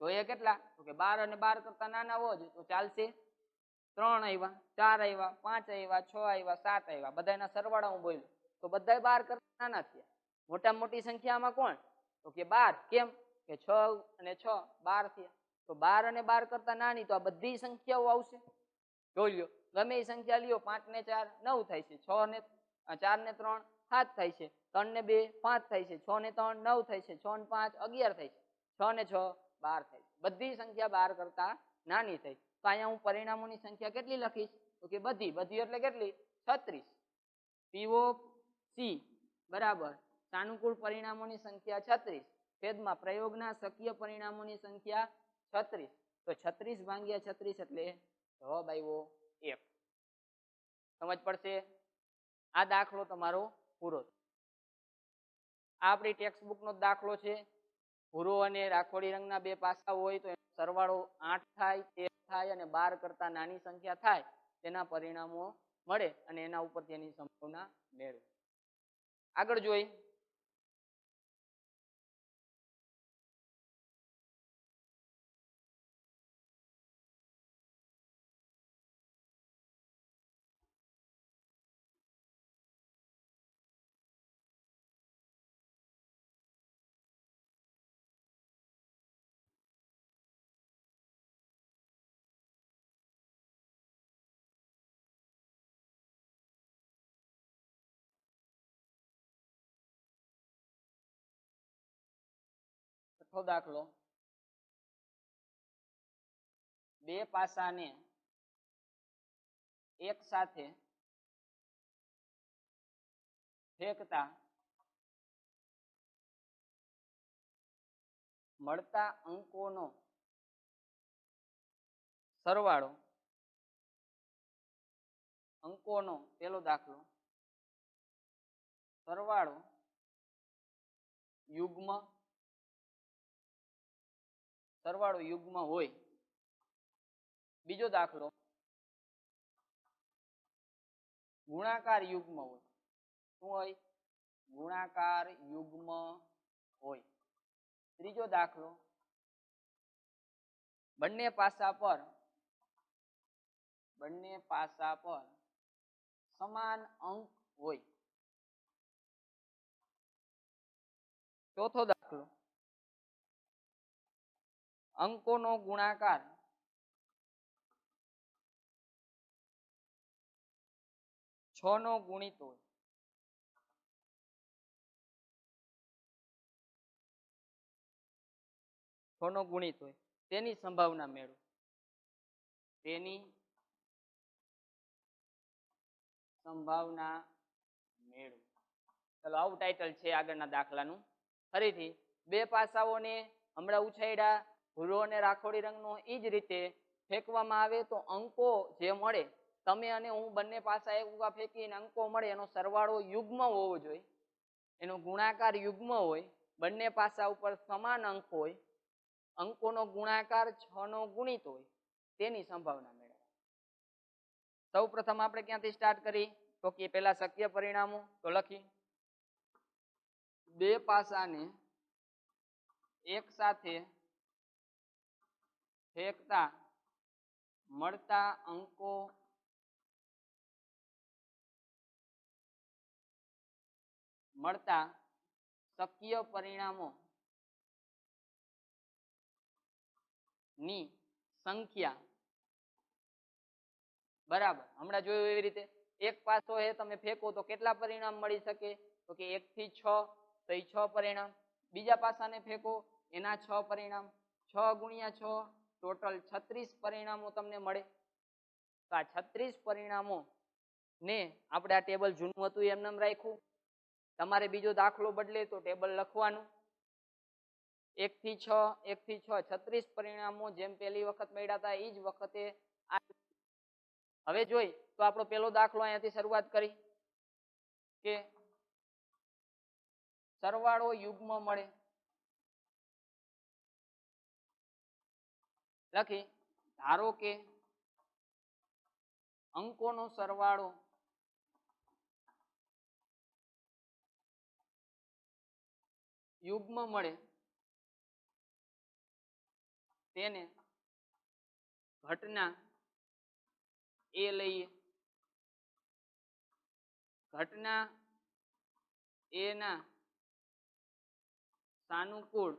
તો એ કેટલા? તો કે 12 અને 12 કરતા નાના હોવો જોઈએ તો ચાલશે. 3 આવ્યા, 4 આવ્યા, 5 આવ્યા, 6 આવ્યા, 7 આવ્યા, બધાના સરવાળા હું બોલ્યો તો બધા 12 કરતા નાના થયા. મોટા મોટી સંખ્યામાં કોણ? તો કે 12. કેમ? કે 6 અને 6 12 થયા તો 12 અને 12 કરતા નાની તો આ બધી સંખ્યાઓ આવશે. જોઈ લ્યો ગમે એ સંખ્યા લ્યો 5 ને 4 9 થાય છે, 6 ને 4 ને 3 7 થાય છે, 3 ને 2 5 થાય છે, 6 ને 3 9 થાય છે, 6 ને 5 11 થાય છે, 6 ને 6 12 થાય છે. બધી સંખ્યા 12 કરતા નાની થઈ તો અહીંયા હું પરિણામોની સંખ્યા કેટલી લખીશ? તો કે બધી એટલે કેટલી? 36. પી ઓફ સી બરાબર સાનુકૂળ પરિણામોની સંખ્યા 36 છેદમાં પ્રયોગના શક્ય પરિણામોની સંખ્યા 36 તો 36 ભાગ્યા 36 એટલે જવાબ આવ્યો 1. સમજ પડશે? આ દાખલો તમારો પૂરો. આ આપણી ટેક્સ્ટ બુક નો દાખલો છે. ભૂરો અને રાખોડી રંગના બે પાસા હોય તો એનો સરવાળો 8 થાય, 13 થાય અને 12 કરતા નાની સંખ્યા થાય તેના પરિણામો મળે અને એના ઉપર તેની સંભાવના મેળવે. આગળ જોઈ છઠ્ઠો દાખલો. બે પાસાને એક સાથે ફેંકતા મળતા અંકોનો સરવાળો અંકોનો પેલો દાખલો સરવાળો યુગ્મ હોય. બીજો દાખલો ગુણાકાર યુગ્મ હોય. શું હોય? ગુણાકાર યુગ્મ હોય. ત્રીજો દાખલો બંને પાસા પર સમાન અંક હોય. ચોથો દાખલો અંકોનો ગુણાકાર 6 નો ગુણિત હોય. તેની સંભાવના મેળવો. ચલો આવું ટાઇટલ છે આગળના દાખલાનું. ફરીથી બે પાસાઓને હમણાં ઉછાળ્યા ભૂરો અને રાખોડી રંગનો એ જ રીતે ફેંકવામાં આવે તો અંકો જે મળે તમે અને હું બંને પાસા એક ફેંકીને અંકો મળે એનો સરવાળો યુગ્મ હોવો જોઈએ, એનો ગુણાકાર યુગ્મ હોય, બંને પાસા ઉપર સમાન અંક હોય, અંકોનો ગુણાકાર 6 નો ગુણિત હોય તેની સંભાવના મેળવો. સૌ પ્રથમ આપણે ક્યાંથી સ્ટાર્ટ કરી તો કે પેલા શક્ય પરિણામો તો લખી બે પાસાને એક સાથે ફેંકતા મળતા અંકો શક્ય પરિણામો ની સંખ્યા બરાબર હમણાં જોયું એવી રીતે એક પાસો એ તમે ફેંકો તો કેટલા પરિણામ મળી શકે? તો કે 1 થી 6 તો એ 6 પરિણામ. બીજા પાસાને ફેંકો, એના 6 પરિણામ, 6 ગુણ્યા 6 ટોટલ 36 પરિણામો તમને મળે. તો આ 36 પરિણામો ને આપણે આ ટેબલ જૂનું હતું એમ નામ રાખ્યું. તમારે બીજો દાખલો બદલે તો ટેબલ લખવાનું 1 થી 6 1 થી 6 36 પરિણામો જેમ પહેલી વખત મળ્યા હતા એ જ વખતે. હવે જોઈ તો આપણો પહેલો દાખલો અહીંયાથી શરૂઆત કરી કે સરવાળો યુગ્મ મળે. લખી ધારો કે અંકોનો સરવાળો યુગ્મ મળે તેને ઘટના એ લઈએ. ઘટના એ ના સાનુકૂળ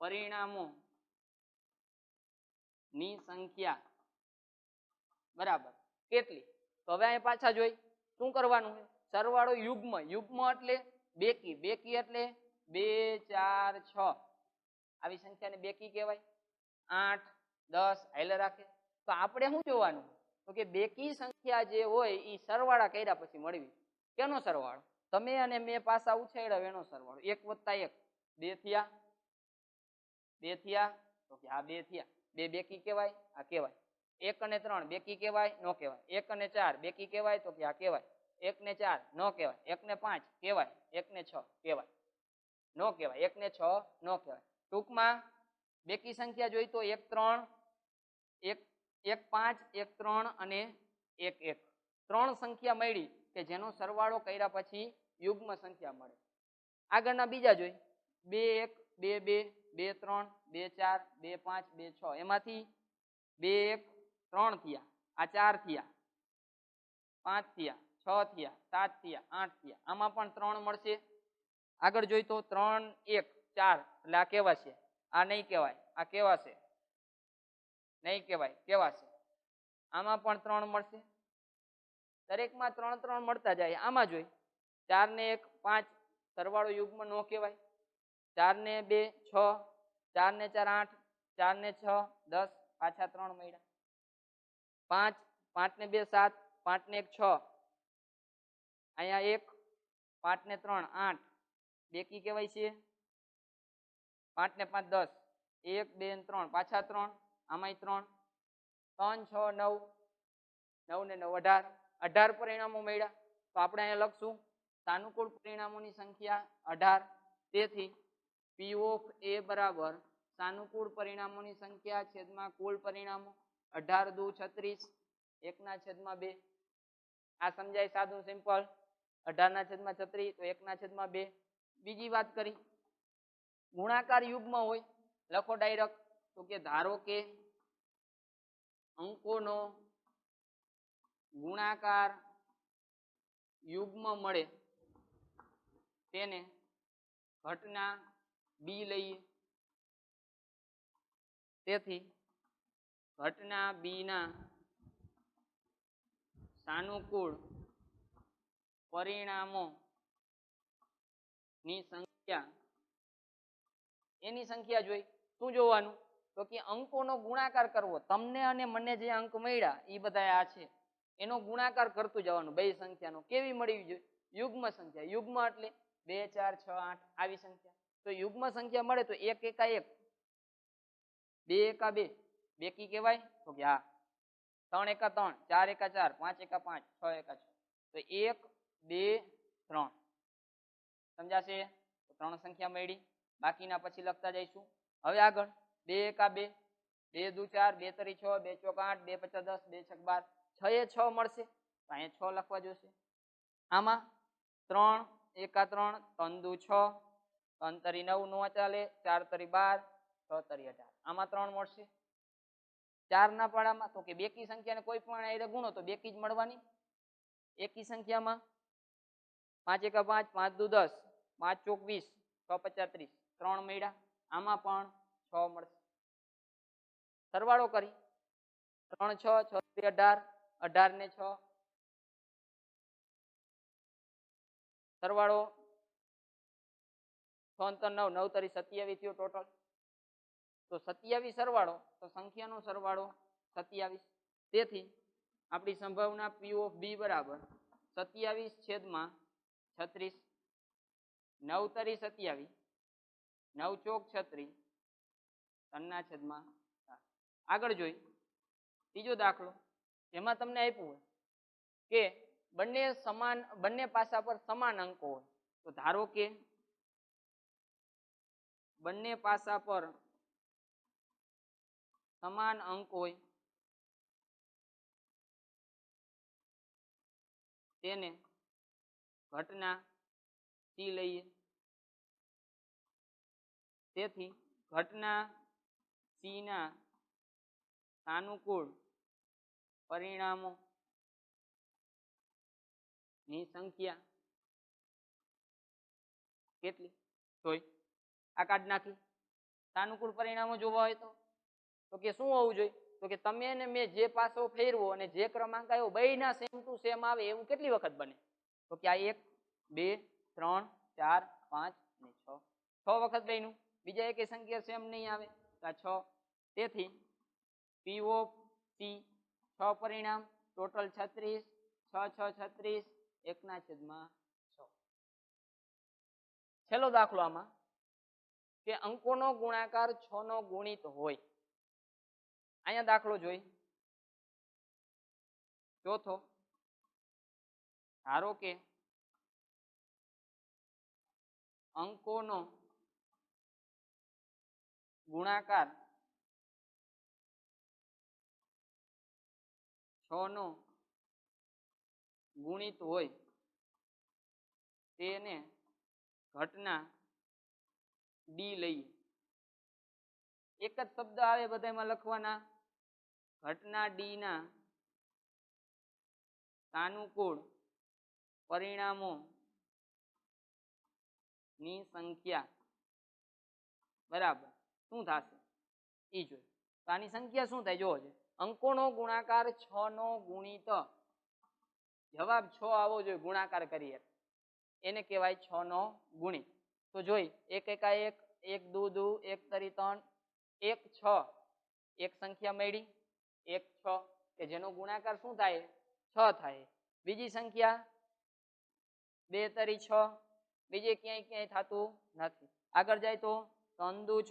પરિણામો ની સંખ્યા બરાબર કેટલી. તો હવે અહીં પાછા જોઈ શું કરવાનું છે, સરવાળો યુગ્મ, યુગ્મ એટલે બેકી, બેકી એટલે 2 4 6 આવી સંખ્યાને બેકી કહેવાય. 8 10 હાલે રાખે. તો આપણે શું જોવાનું તો કે બેકી સંખ્યા જે હોય એ સરવાળા કર્યા પછી મળવી. કેનો સરવાળો? તમે અને મેં પાસા ઉછાળ્યા એનો સરવાળો. 1 + 1 2 થયા, 2 થયા તો કે આ 2 થયા. 2 બેકી કહેવાય, આ કહેવાય. 1 અને 3 બેકી કહેવાય, નો કહેવાય. 1 અને 4 બેકી કહેવાય તો કે આ કહેવાય. 1 ને 4 નો કહેવાય. 1 ને 5 કહેવાય, 1 ને 6 કહેવાય, નો કહેવાય. 1 ને 6 નો કહેવાય. ટૂંકમાં બેકી સંખ્યા જોઈ તો 1 3 1 1 5 1 3 અને 1 1 ત્રણ સંખ્યા મળી કે જેનો સરવાળો કર્યા પછી યુગ્મ સંખ્યા મળે. આગળના બીજા જોઈ 2 1 2 2 2 3 2 4 2 5 2 6 એમાંથી 2 1 3 થયા, આ 4 થયા, 5 થયા, 6 થયા, 7 થયા, 8 થયા. આમાં પણ 3 મળશે. આગળ જોઈ તો 3 1 4 એટલે આ કેવા છે? આ નહીં કહેવાય, આ કેવા છે? નહીં કહેવાય, કેવા છે? આમાં પણ 3 મળશે. દરેકમાં 3 3 મળતા જાય. આમાં જોઈ 4 ને 1 5 સરવાળો યુગ્મ નો કહેવાય. 4 ને 2 6 4 ને 4 8 4 ને 6 10 પાછા 3 મળ્યા. 5 5 ને 2 7 5 ને 1 6 અહીંયા 1 5 ને 3 8 બેકી કહેવાય છે. 5 ને 5 10 1 2 ને 3 પાછા 3 આમાંય 3 3 6 9 9 ને 9 18 18 પરિણામો મળ્યા. તો આપણે અહીંયા લખશું સાનુકૂળ પરિણામોની સંખ્યા 18. તેથી P of A બરાબર સાનુકૂળ પરિણામોની સંખ્યા છેદમાં કુલ પરિણામો 18 દુ 36 1/2. આ સમજાય સાદું સિમ્પલ. 18/36 તો 1/2. બીજી વાત કરી ગુણાકાર યુગ્મ હોય લખો ડાયરેક્ટ. તો કે ધારો કે અંકોનો ગુણાકાર યુગ્મ મળે તેને ઘટના બી લઈએ. તેથી ઘટના બી ના સાનુકૂળ પરિણામો ની સંખ્યા, એની સંખ્યા જોઈ શું જોવાનું તો કે અંકોનો ગુણાકાર કરવો. તમને અને મને જે અંક મળ્યા એ બધા આ છે એનો ગુણાકાર કરતું જવાનું. બે સંખ્યાનો કેવી મળવી જોઈએ? યુગ્મ સંખ્યા. યુગ્મ એટલે 2 4 6 8 આવી સંખ્યા. તો યુગ્મ સંખ્યા મળે તો 1 1 1 2 1 2 બેકી કહેવાય તો કે હા. 3 1 3 4 1 4 5 1 5 6 1 6 તો 1 2 3 સમજાશે? તો 3 સંખ્યા મળી. બાકીના પછી લખતા જઈશું. હવે આગળ 2 1 2 2 દુ 4 2 તરી 6 2 ચોક 8 2 5 10 2 6 12 6 એ 6 મળશે તો અહીંયા 6 લખવા જોશે. આમાં 3 1 3 3 દુ 6 3 તરી 9 નો ચાલે, 4 તરી 12 6 તરી 18 આમાં 3 મળશે. 4 ના પાડામાં તો કે બેકી સંખ્યાને કોઈ પણ આયરે ગુણો તો બેકી જ મળવાની. એકી સંખ્યામાં 5 1 5 5 દુ 10 5 ચોક 20 6 5 30 3 મળ્યા. આમાં પણ 6 મળશે. સરવાળો કરી 3 6 6 18 18 ને 6 સરવાળો 6 × 9 9 તરી 27 થયો ટોટલ. તો 27 સરવાળો તો સંખ્યાનો સરવાળો 27. તેથી આપણી સંભાવના P of B બરાબર 27/36. 9 તરી 27, 9 ચોક 36, 3/4. આગળ જોઈ ત્રીજો દાખલો. એમાં તમને આપ્યું હોય કે બંને પાસા પર સમાન અંકો હોય. તો ધારો કે બંને પાસા પર સમાન અંક હોય તેને ઘટના C લઈએ. તેથી ઘટના C ના સાનુકૂળ પરિણામો ની સંખ્યા કેટલી જોઈ આ કાઢ નાખી. સાનુકૂળ પરિણામો જોવા હોય તો કે શું હોવું જોઈએ? તો કે તમે ને મેં જે પાસો ફેરવો અને જે ક્રમાંક આવ્યો બેયના સેમ ટુ સેમ આવે એવું કેટલી વખત બને? તો કે આ 1 2 3 4 5 અને 6 6 વખત બેયનું. બીજા એકે સંખ્યા સેમ નહીં આવે તો આ 6. તેથી P of C 6 પરિણામ ટોટલ 36. 6 6 36 1/6. છેલ્લો દાખલો આમાં કે અંકોનો ગુણાકાર 6 નો ગુણિત હોય. અહીંયા દાખલો જોઈ ચોથો. ધારો કે અંકોનો ગુણાકાર 6 નો ગુણિત હોય તેને ઘટના D લઈએ. એક જ શબ્દ આવે બધામાં લખવાના. ઘટના D ના સાનુકૂળ પરિણામો ની સંખ્યા બરાબર શું થશે ઈ જોઈએ. તો આની સંખ્યા શું થાય જોવો છે. અંકોનો ગુણાકાર 6 નો ગુણિત જવાબ 6 આવવો જોઈએ ગુણાકાર કરીએ એને કહેવાય 6 નો ગુણિત. તો જોઈ 1 એકા 1, 1 દુ દુ, 1 તરી 3, 1 6 એક સંખ્યા મળી 1 6 કે જેનો ગુણાકાર શું થાય 6 થાય. બીજી સંખ્યા 2 તરી 6 બીજે ક્યાંય થતું નથી. આગળ જાય તો 3 દુ 6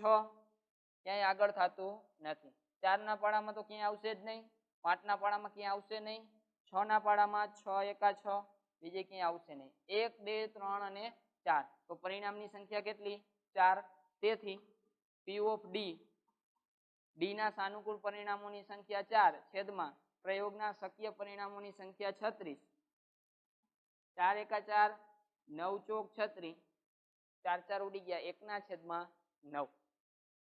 ક્યાંય આગળ થતું નથી. 4 ના પાડામાં તો ક્યાંય આવશે જ નહીં. 5 ના પાડામાં ક્યાંય આવશે નહીં. 6 ના પાડામાં 6 એકા 6 બીજે ક્યાંય આવશે નહીં. 1 2 3 અને 4 તો પરિણામની સંખ્યા કેટલી 4. તેથી P of D ના સાનુકૂળ પરિણામોની સંખ્યા 4 છેદમાં પ્રયોગના શક્ય પરિણામોની સંખ્યા 36. 4 એકા 4 9 ચોક 36 4 4 ઉડી ગયા 1/9.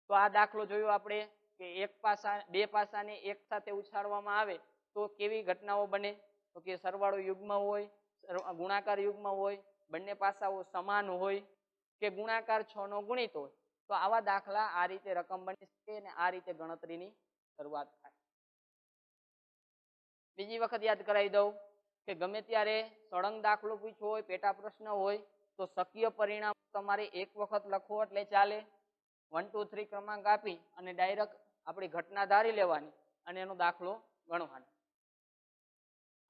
તો આ દાખલો જોયો આપણે કે બે પાસાને એક સાથે ઉછાળવામાં આવે તો કેવી ઘટનાઓ બને? તો કે સરવાળો યુગ્મ હોય, ગુણાકાર યુગ્મ હોય, બંને પાસાઓ સમાન હોય કે ગુણાકાર 6 નો ગુણિત હોય. તો આવા દાખલા આ રીતે રકમ બની શકે અને આ રીતે ગણતરીની શરૂઆત થાય. બીજી વખત યાદ કરાવી દઉં કે ગમે ત્યારે સળંગ દાખલો પૂછ્યો હોય, પેટા પ્રશ્ન હોય તો શક્ય પરિણામ તમારે એક વખત લખો એટલે ચાલે. 1 2 3 ક્રમાંક આપી અને ડાયરેક્ટ આપણી ઘટના ધારી લેવાની અને એનો દાખલો ગણવાનો.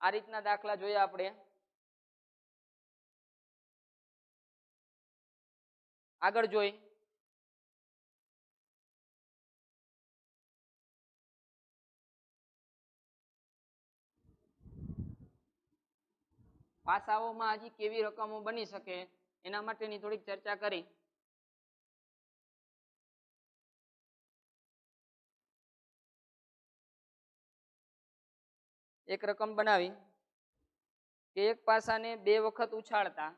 આ રીતના દાખલા જોયા આપણે. આગળ જોઈ પાસાઓમાં હજી કેવી રકમો બની શકે એના માટેની થોડીક ચર્ચા કરી. એક રકમ બનાવી કે એક પાસાને 2 વખત ઉછાળતા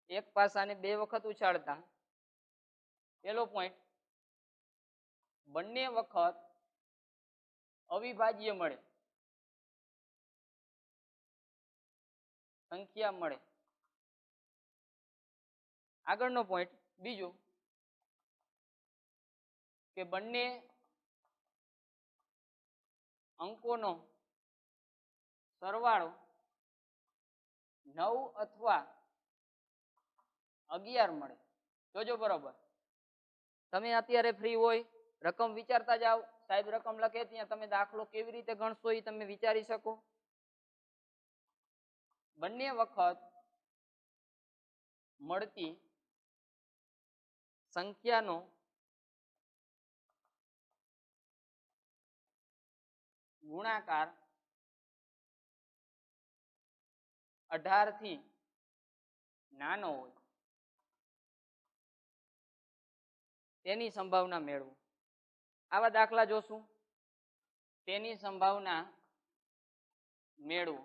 એક પાસાને 2 વખત ઉછાળતા પેલો પોઈન્ટ બંને વખત અવિભાજ્ય મળે સંખ્યા મળે. આગળનો પોઈન્ટ બીજો કે બંને અંકોનો સરવાળો 9 અથવા 11 મળે. જોજો બરોબર. તમે અત્યારે ફ્રી હોય રકમ વિચારતા જાઓ. સાહેબ રકમ લખે ત્યાં તમે દાખલો કેવી રીતે ગણશો એ તમે વિચારી શકો. બંને વખત મળતી સંખ્યાનો ગુણાકાર 18 થી નાનો હોય તેની સંભાવના મેળવો. આવા દાખલા જોશું. તેની સંભાવના મેળવો.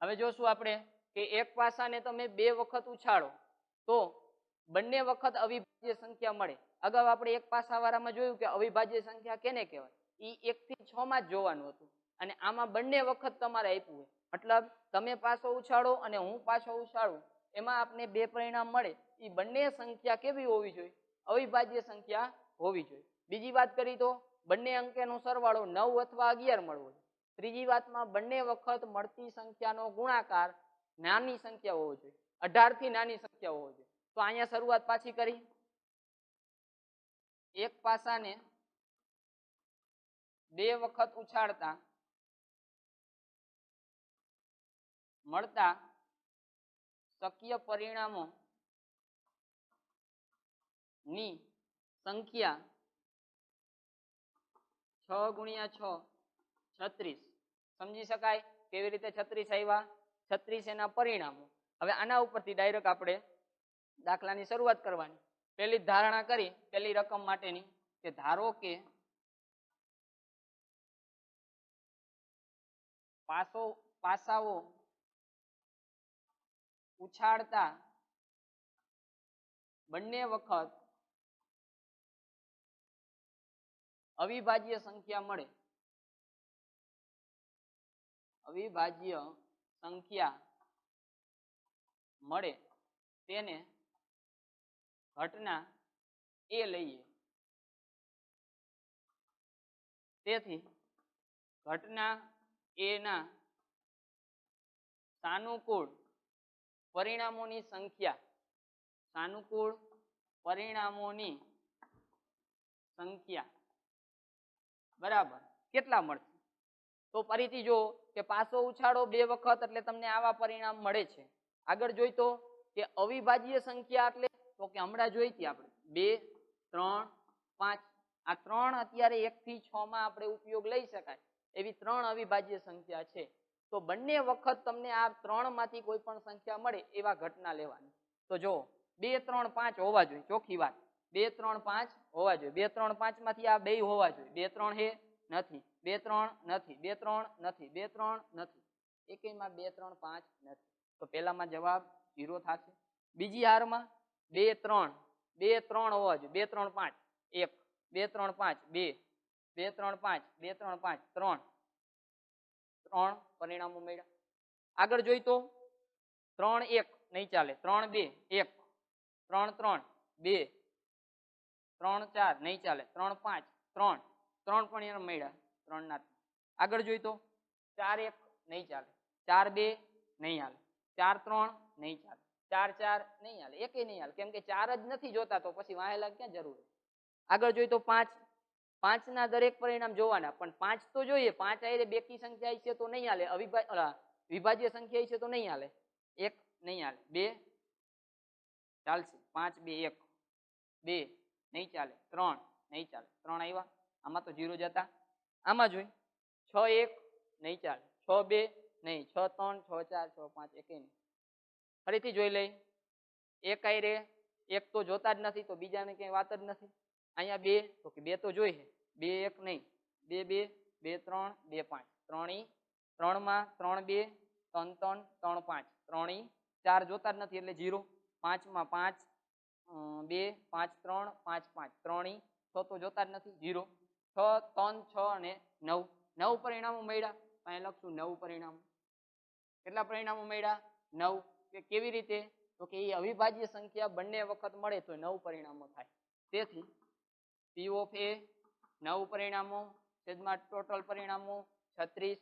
હવે જોશું આપણે કે એક પાસાને તમે 2 વખત ઉછાળો તો બંને વખત અવિભાજ્ય સંખ્યા મળે. અગાઉ આપણે એક પાસાવાળામાં જોયું કે અવિભાજ્ય સંખ્યા કેને કહેવાય, એ 1 થી 6 માં જ જોવાનું હતું. અને આમાં બંને વખત તમારે આપ્યું હોય, મતલબ તમે પાછો ઉછાળો અને હું પાછો ઉછાળું, એમાં આપણે 2 પરિણામ મળે. એ બંને સંખ્યા કેવી હોવી જોઈએ? અવિભાજ્ય સંખ્યા હોવી જોઈએ. બીજી વાત કરી તો બંને અંકેનો સરવાળો 9 અથવા 11 મળવો જોઈએ. ત્રીજી વાતમાં બંને વખત મળતી સંખ્યાનો ગુણાકાર નાની સંખ્યા હોવો જોઈએ, 18 થી નાની સંખ્યા હોવો જોઈએ. તો અહીંયા શરૂઆત પાછી કરી. એક પાસાને 2 વખત ઉછાળતા મળતા શક્ય પરિણામો ની સંખ્યા 6 ગુણ્યા 6 36. સમજી શકાય કેવી રીતે 36 આવ્યા? 36 એના પરિણામો. હવે આના ઉપરથી ડાયરેક્ટ આપણે દાખલાની શરૂઆત કરવાની. પહેલી ધારણા કરી પહેલી રકમ માટેની કે ધારો કે પાસાઓ ઉછાળતા બંને વખત અવિભાજ્ય સંખ્યા મળે. અવિભાજ્ય સંખ્યા મળે તેને ઘટના એ લઈએ. તેથી ઘટના એ ના સાનુકૂળ પરિણામોની સંખ્યા, સાનુકૂળ પરિણામોની સંખ્યા બરાબર કેટલા મળશે? તો ફરીથી જો કે પાસો ઉછાળો 2 વખત એટલે તમને આવા પરિણામ મળે છે. આગળ જોઈ તો કે અવિભાજ્ય સંખ્યા એટલે તો કે હમણાં જોઈતી આપણે 2 3 5 આ 3 અત્યારે 1 થી 6 માં આપણે ઉપયોગ લઈ શકાય એવી 3 અવિભાજ્ય સંખ્યા છે. તો બંને વખત તમને આ 3 માંથી કોઈ પણ સંખ્યા મળે એવા ઘટના લેવાની. તો જો 2 3 5 હોવા જોઈએ. ચોખ્ખી વાત 2 3 5 હોવા જોઈએ. 2 3 5 માંથી આ બે હોવા જોઈએ. 2 3 હે નથી, 2 3 નથી, 2 3 નથી, 2 3 નથી, એકેયમાં 2 3 5 નથી. તો પહેલામાં જવાબ 0 થશે. બીજી હારમાં 2 3 2 3 હોવા જોઈએ. 2 3 5 1, 2 3 5 2, 2 3 5 2 3 5 3 3 પરિણામો મળ્યા. આગળ જોઈ તો 3 1 નહીં ચાલે, 3 2 1, 3 3 2, 3 4 નહીં ચાલે, 3 5 3 3 પરિણામ મળ્યા. 3 ના. આગળ જોઈ તો 4 1 નહીં ચાલે, 4 2 નહીં હાલે, 4 3 નહીં ચાલે, 4 4 નહીં હાલે, એકેય નહીં હાલે. કેમ કે 4 જ નથી જોતા તો પછી વાહેલા ક્યાં જરૂર? આગળ જોઈ તો 5 5 ના દરેક પરિણામ જોવાના, પણ 5 તો જોઈએ. 5 આયરે બેકી સંખ્યા છે તો નહીં હાલે, વિભાજ્ય સંખ્યા છે તો નહીં હાલે. 1 નહીં હાલે, 2 ચાલશે, 5 2 1 2 નહીં ચાલે, 3 નહીં ચાલે, 3 આવ્યા. આમાં તો 0 જતા. આમાં જોઈ 6 1 નહીં ચાલે, 6 2 નહીં, 6 3 6 4 6 5 એકેય નહીં. ફરીથી જોઈ લઈ. 1 આયરે 1 તો જોતા જ નથી તો બીજાને ક્યાંય વાત જ નથી. અહીંયા 2 તો કે 2 તો જોઈએ, 2 1 નહીં, 2 2 2 3 2 5 3 3 માં 3 2 3 3 3 5 3 4 જોતા જ નથી એટલે 0. 5 માં 5 2 5 3 5 5 3 6 તો જોતા જ નથી 0. 6 3 6 અને 9 9 પરિણામો મળ્યા. અહીંયા લખશું 9 પરિણામો. કેટલા પરિણામો મળ્યા? 9. કે કેવી રીતે? તો કે એ અવિભાજ્ય સંખ્યા બંને વખત મળે તો 9 પરિણામો થાય. તેથી P of A 9 પરિણામો છેદમાં ટોટલ પરિણામો 36,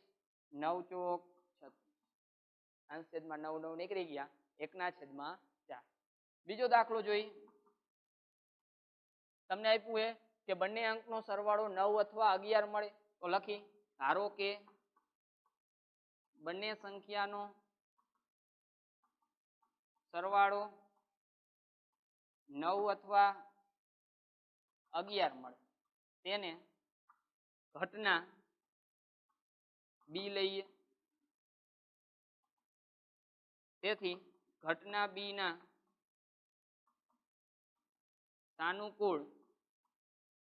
9 ચોક 36, અંશ છેદમાં 9 9 નીકળી ગયા, 1/4. બીજો દાખલો જોઈ. તમને આપ્યું છે કે બંને અંકનો સરવાળો 9 અથવા 11 મળે તો લખી. ધારો કે બંને સંખ્યાનો સરવાળો 9 અથવા 11 મળે તેને ઘટના બી લઈએ. તેથી ઘટના બી ના સાનુકૂળ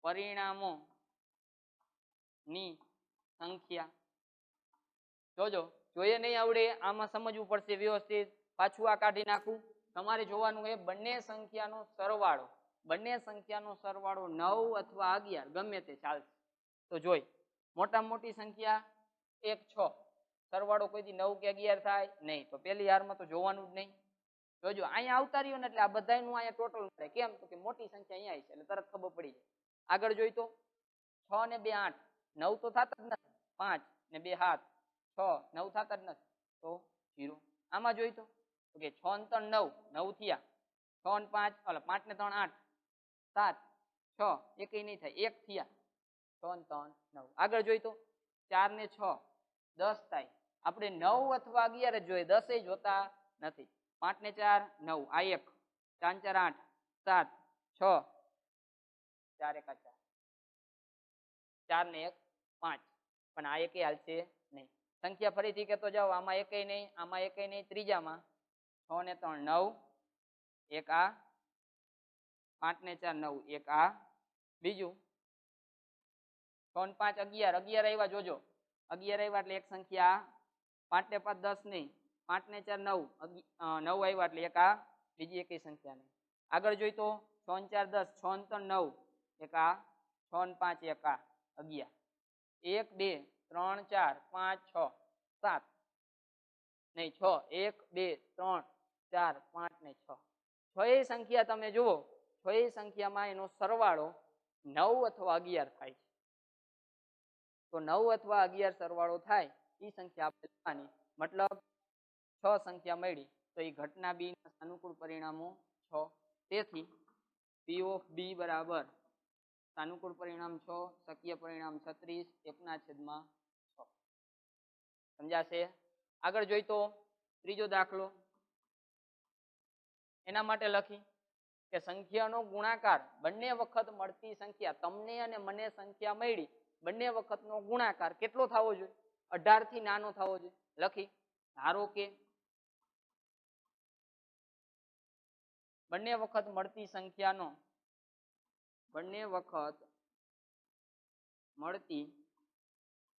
પરિણામો ની સંખ્યા. જોજો, જોઈએ નહીં આવડે આમાં સમજવું પડશે વ્યવસ્થિત. પાછું આ કાઢી નાખું. તમારે જોવાનું છે બંને સંખ્યાનો સરવાળો, બંને સંખ્યાનો સરવાળો 9 અથવા 11 ગમે તે ચાલશે. તો જોઈ મોટામાં મોટી સંખ્યા 1 6, સરવાળો કોઈથી 9 કે 11 થાય નહીં, તો પેલી હારમાં તો જોવાનું જ નહીં. જોજો અહીંયા આવતા રહ્યો ને એટલે આ બધાનું અહીંયા ટોટલ મળે. કેમ તો કે મોટી સંખ્યા અહીંયા છે એટલે તરત ખબર પડી જાય. આગળ જોઈ તો 6 ને 2 8, 9 તો થતા જ નથી. 5 ને 2 7, 6, 9 થતા જ નથી તો 0. આમાં જોઈ તો કે 6 ને 3 9, 9 થયા. 6 ને 5 ઓલા 5 ને 3 8, 7, 6 એકેય નહીં થાય, 1 થયા. 6 ને 3 9. આગળ જોઈ તો 4 ને 6 10 થાય. આપણે 9 અથવા 11 જ જોઈએ, 10 જોતા નથી. 5 ને 4 9, આ 1, 4 4 8, 7, 6, 4 1 4, 4 ને 1 5, પણ આ એકે હાલશે નહીં. સંખ્યા ફરીથી કહેતો જાઓ, આમાં એકેય નહીં, આમાં એકેય નહીં. ત્રીજામાં 6 ને 3 9, 1 આ, 5 ને 4 9, 1 આ. બીજું 6 ને 5 11, 11 આવ્યા. જોજો 11 આવ્યા એટલે એક સંખ્યા. 5 ને 5 10 નહીં, 5 ને 4 9, 9 આવ્યા એટલે એક આ, બીજી એકેય સંખ્યા નહીં. આગળ જોઈ તો 6 ને 4 10, 6 ને 3 9, એક આ, 6 ને 5 એક આ 11, 1 2 3 4 5 6 7 નહીં 6, 1 2 3 4 5 ને 6, 6 સંખ્યા તમે જુઓ, 6 સંખ્યામાં એનો સરવાળો 9 અથવા 11 થાય છે. તો 9 અથવા 11 સરવાળો થાય એ સંખ્યા આપણે લેવાની. મતલબ 6 સંખ્યા મળી તો એ ઘટના બી ના સાનુકૂળ પરિણામો 6. તેથી P of B બરાબર સાનુકૂળ પરિણામ 6, શક્ય પરિણામ 36, 1/6. સમજાશે? આગળ જોઈ તો ત્રીજો દાખલો. એના માટે લખી કે સંખ્યાનો ગુણાકાર બંને વખત મળતી સંખ્યા, તમને અને મને સંખ્યા મળી, બંને વખતનો ગુણાકાર કેટલો થવો જોઈએ? 18 થી નાનો થવો જોઈએ. લખી. ધારો કે બંને વખત મળતી સંખ્યાનો, બંને વખત મળતી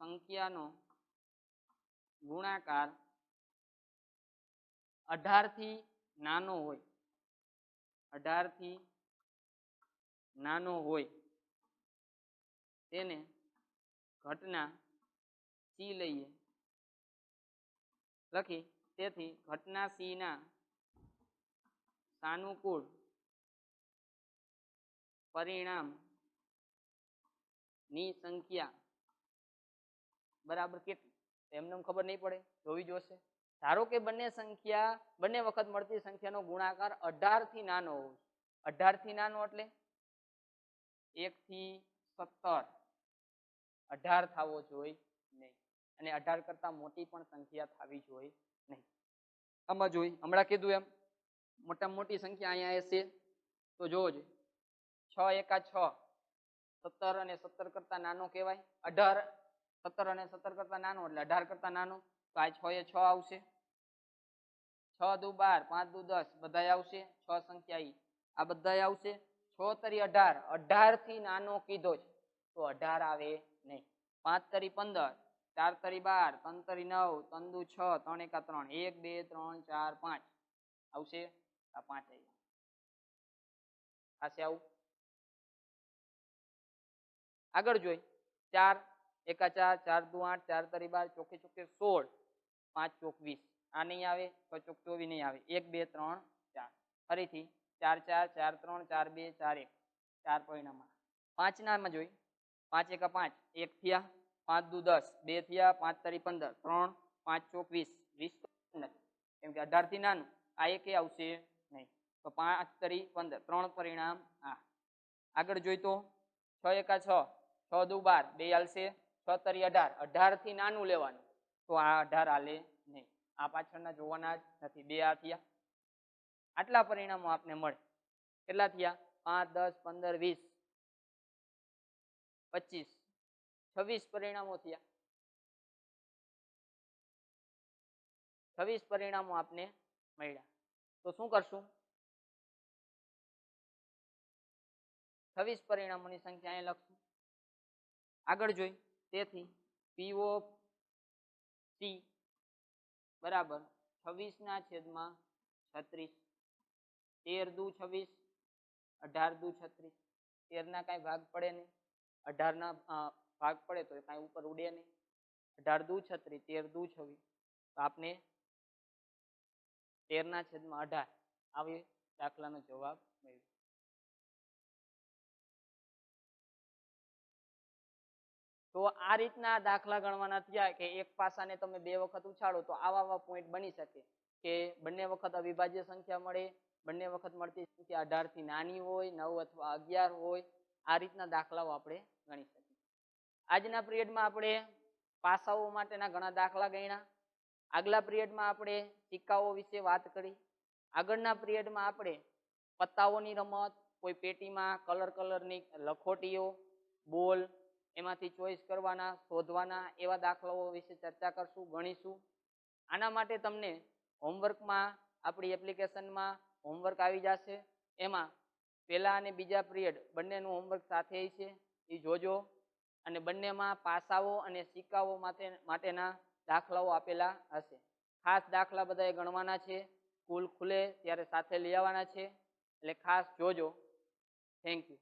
સંખ્યાનો ગુણાકાર 18 થી નાનો હોય, 18 થી નાનો હોય તેને ઘટના C લઈએ. લખી. તેથી ઘટના C ના સાનુકૂળ પરિણામ ની સંખ્યા બરાબર કેટલી? એમને ખબર નહીં પડે, જોવી જોશે. ધારો કે બંને સંખ્યા, બંને વખત મળતી સંખ્યાનો ગુણાકાર 18 થી નાનો હોય. 18 થી નાનો એટલે 1 થી 17, 18 થવો જોઈએ નહીં. અને 18 કરતા મોટી પણ સંખ્યા થવી જોઈએ નહીં. આમાં જોઈ હમણાં કીધું એમ મોટામાં મોટી સંખ્યા અહીંયા હશે તો જોજો 6 1 6, 17 અને 17 કરતા નાનો કહેવાય. 18, 17 અને 17 કરતા નાનો એટલે 18 કરતા નાનો, તો આ 6 એ 6 આવશે. 6 દુ 12, 5 દુ 10 બધાય આવશે. 6 સંખ્યા આ બધાય આવશે. 6 તરી 18, 18 થી નાનો કીધો છે તો 18 આવે નહીં. 5 તરી 15, 4 તરી 12, 3 તરી 9, 3 દુ 6, 3 એકા 3, 1 2 3 4 5 આવશે. આ 5 આવ્યા. આશે આવું. આગળ જોઈ 4 એકા 4, 4 દુ 8, 4 તરી 12, ચોકે ચોકે 16, 5 ચોક 20, આ નહીં આવે. 6 ચોક 24 નહીં આવે. 1 2 3 4, ફરીથી 4 4 4 3 4 2 4 1, 4 પરિણામ. 5 નામાં જોઈ 5 એકા 5 1 થયા 5 દુ 10 2 થયા 5 તરી 15 3 5 ચોક 20 20 નથી કેમ કે 18 થી નાનું આ એકે આવશે નહીં તો 5 તરી 15 3 પરિણામ આ આગળ જોઈ તો 6 એકા 6 6 દુ 12 2 આલશે 6 તરી 18 18 થી નાનું લેવાનું તો આ 18 આલે નહીં આ પાછળના જોવાના જ નથી બે આ થયા આટલા પરિણામો આપને મળે કેટલા થયા 5 10 15 20 25 26 પરિણામો થયા 26 પરિણામો આપને મળ્યા તો શું કરશું 26 પરિણામોની સંખ્યા અહીં લખશું આગળ જોઈ તેથી P of C બરાબર 26 ના છેદમાં 36 13 દુ 26 18 દુ 36 13 ના કાંઈ ભાગ પડે નહીં 18 ના ભાગ પડે તો કાંઈ ઉપર ઉડે નહીં 18 દુ 36 13 દુ 26 તો આપને 13 ના છેદમાં 18 આવી દાખલાનો જવાબ મળ્યો તો આ રીતના દાખલા ગણવાના થયા કે એક પાસાને તમે બે વખત ઉછાળો તો આવા પોઈન્ટ બની શકે કે બંને વખત અવિભાજ્ય સંખ્યા મળે બંને વખત મળતી સંખ્યા 18 થી નાની હોય 9 અથવા 11 હોય આ રીતના દાખલાઓ આપણે ગણી શકીએ આજના પિરિયડમાં આપણે પાસાઓ માટેના ઘણા દાખલા ગણ્યા આગલા પિરિયડમાં આપણે સિક્કાઓ વિશે વાત કરી આગળના પિરિયડમાં આપણે પત્તાઓની રમત કોઈ પેટીમાં કલરની લખોટીઓ બોલ એમાંથી ચોઈસ કરવાના શોધવાના એવા દાખલાઓ વિશે ચર્ચા કરશું ગણીશું આના માટે તમને હોમવર્કમાં આપણી એપ્લિકેશનમાં હોમવર્ક આવી જશે એમાં પહેલા અને બીજા પિરિયડ બંનેનું હોમવર્ક સાથે છે એ જોજો અને બંનેમાં પાસાઓ અને સિક્કાઓ માટેના દાખલાઓ આપેલા હશે ખાસ દાખલા બધાએ ગણવાના છે સ્કૂલ ખુલે ત્યારે સાથે લઈ આવવાના છે એટલે ખાસ જોજો થેન્ક યુ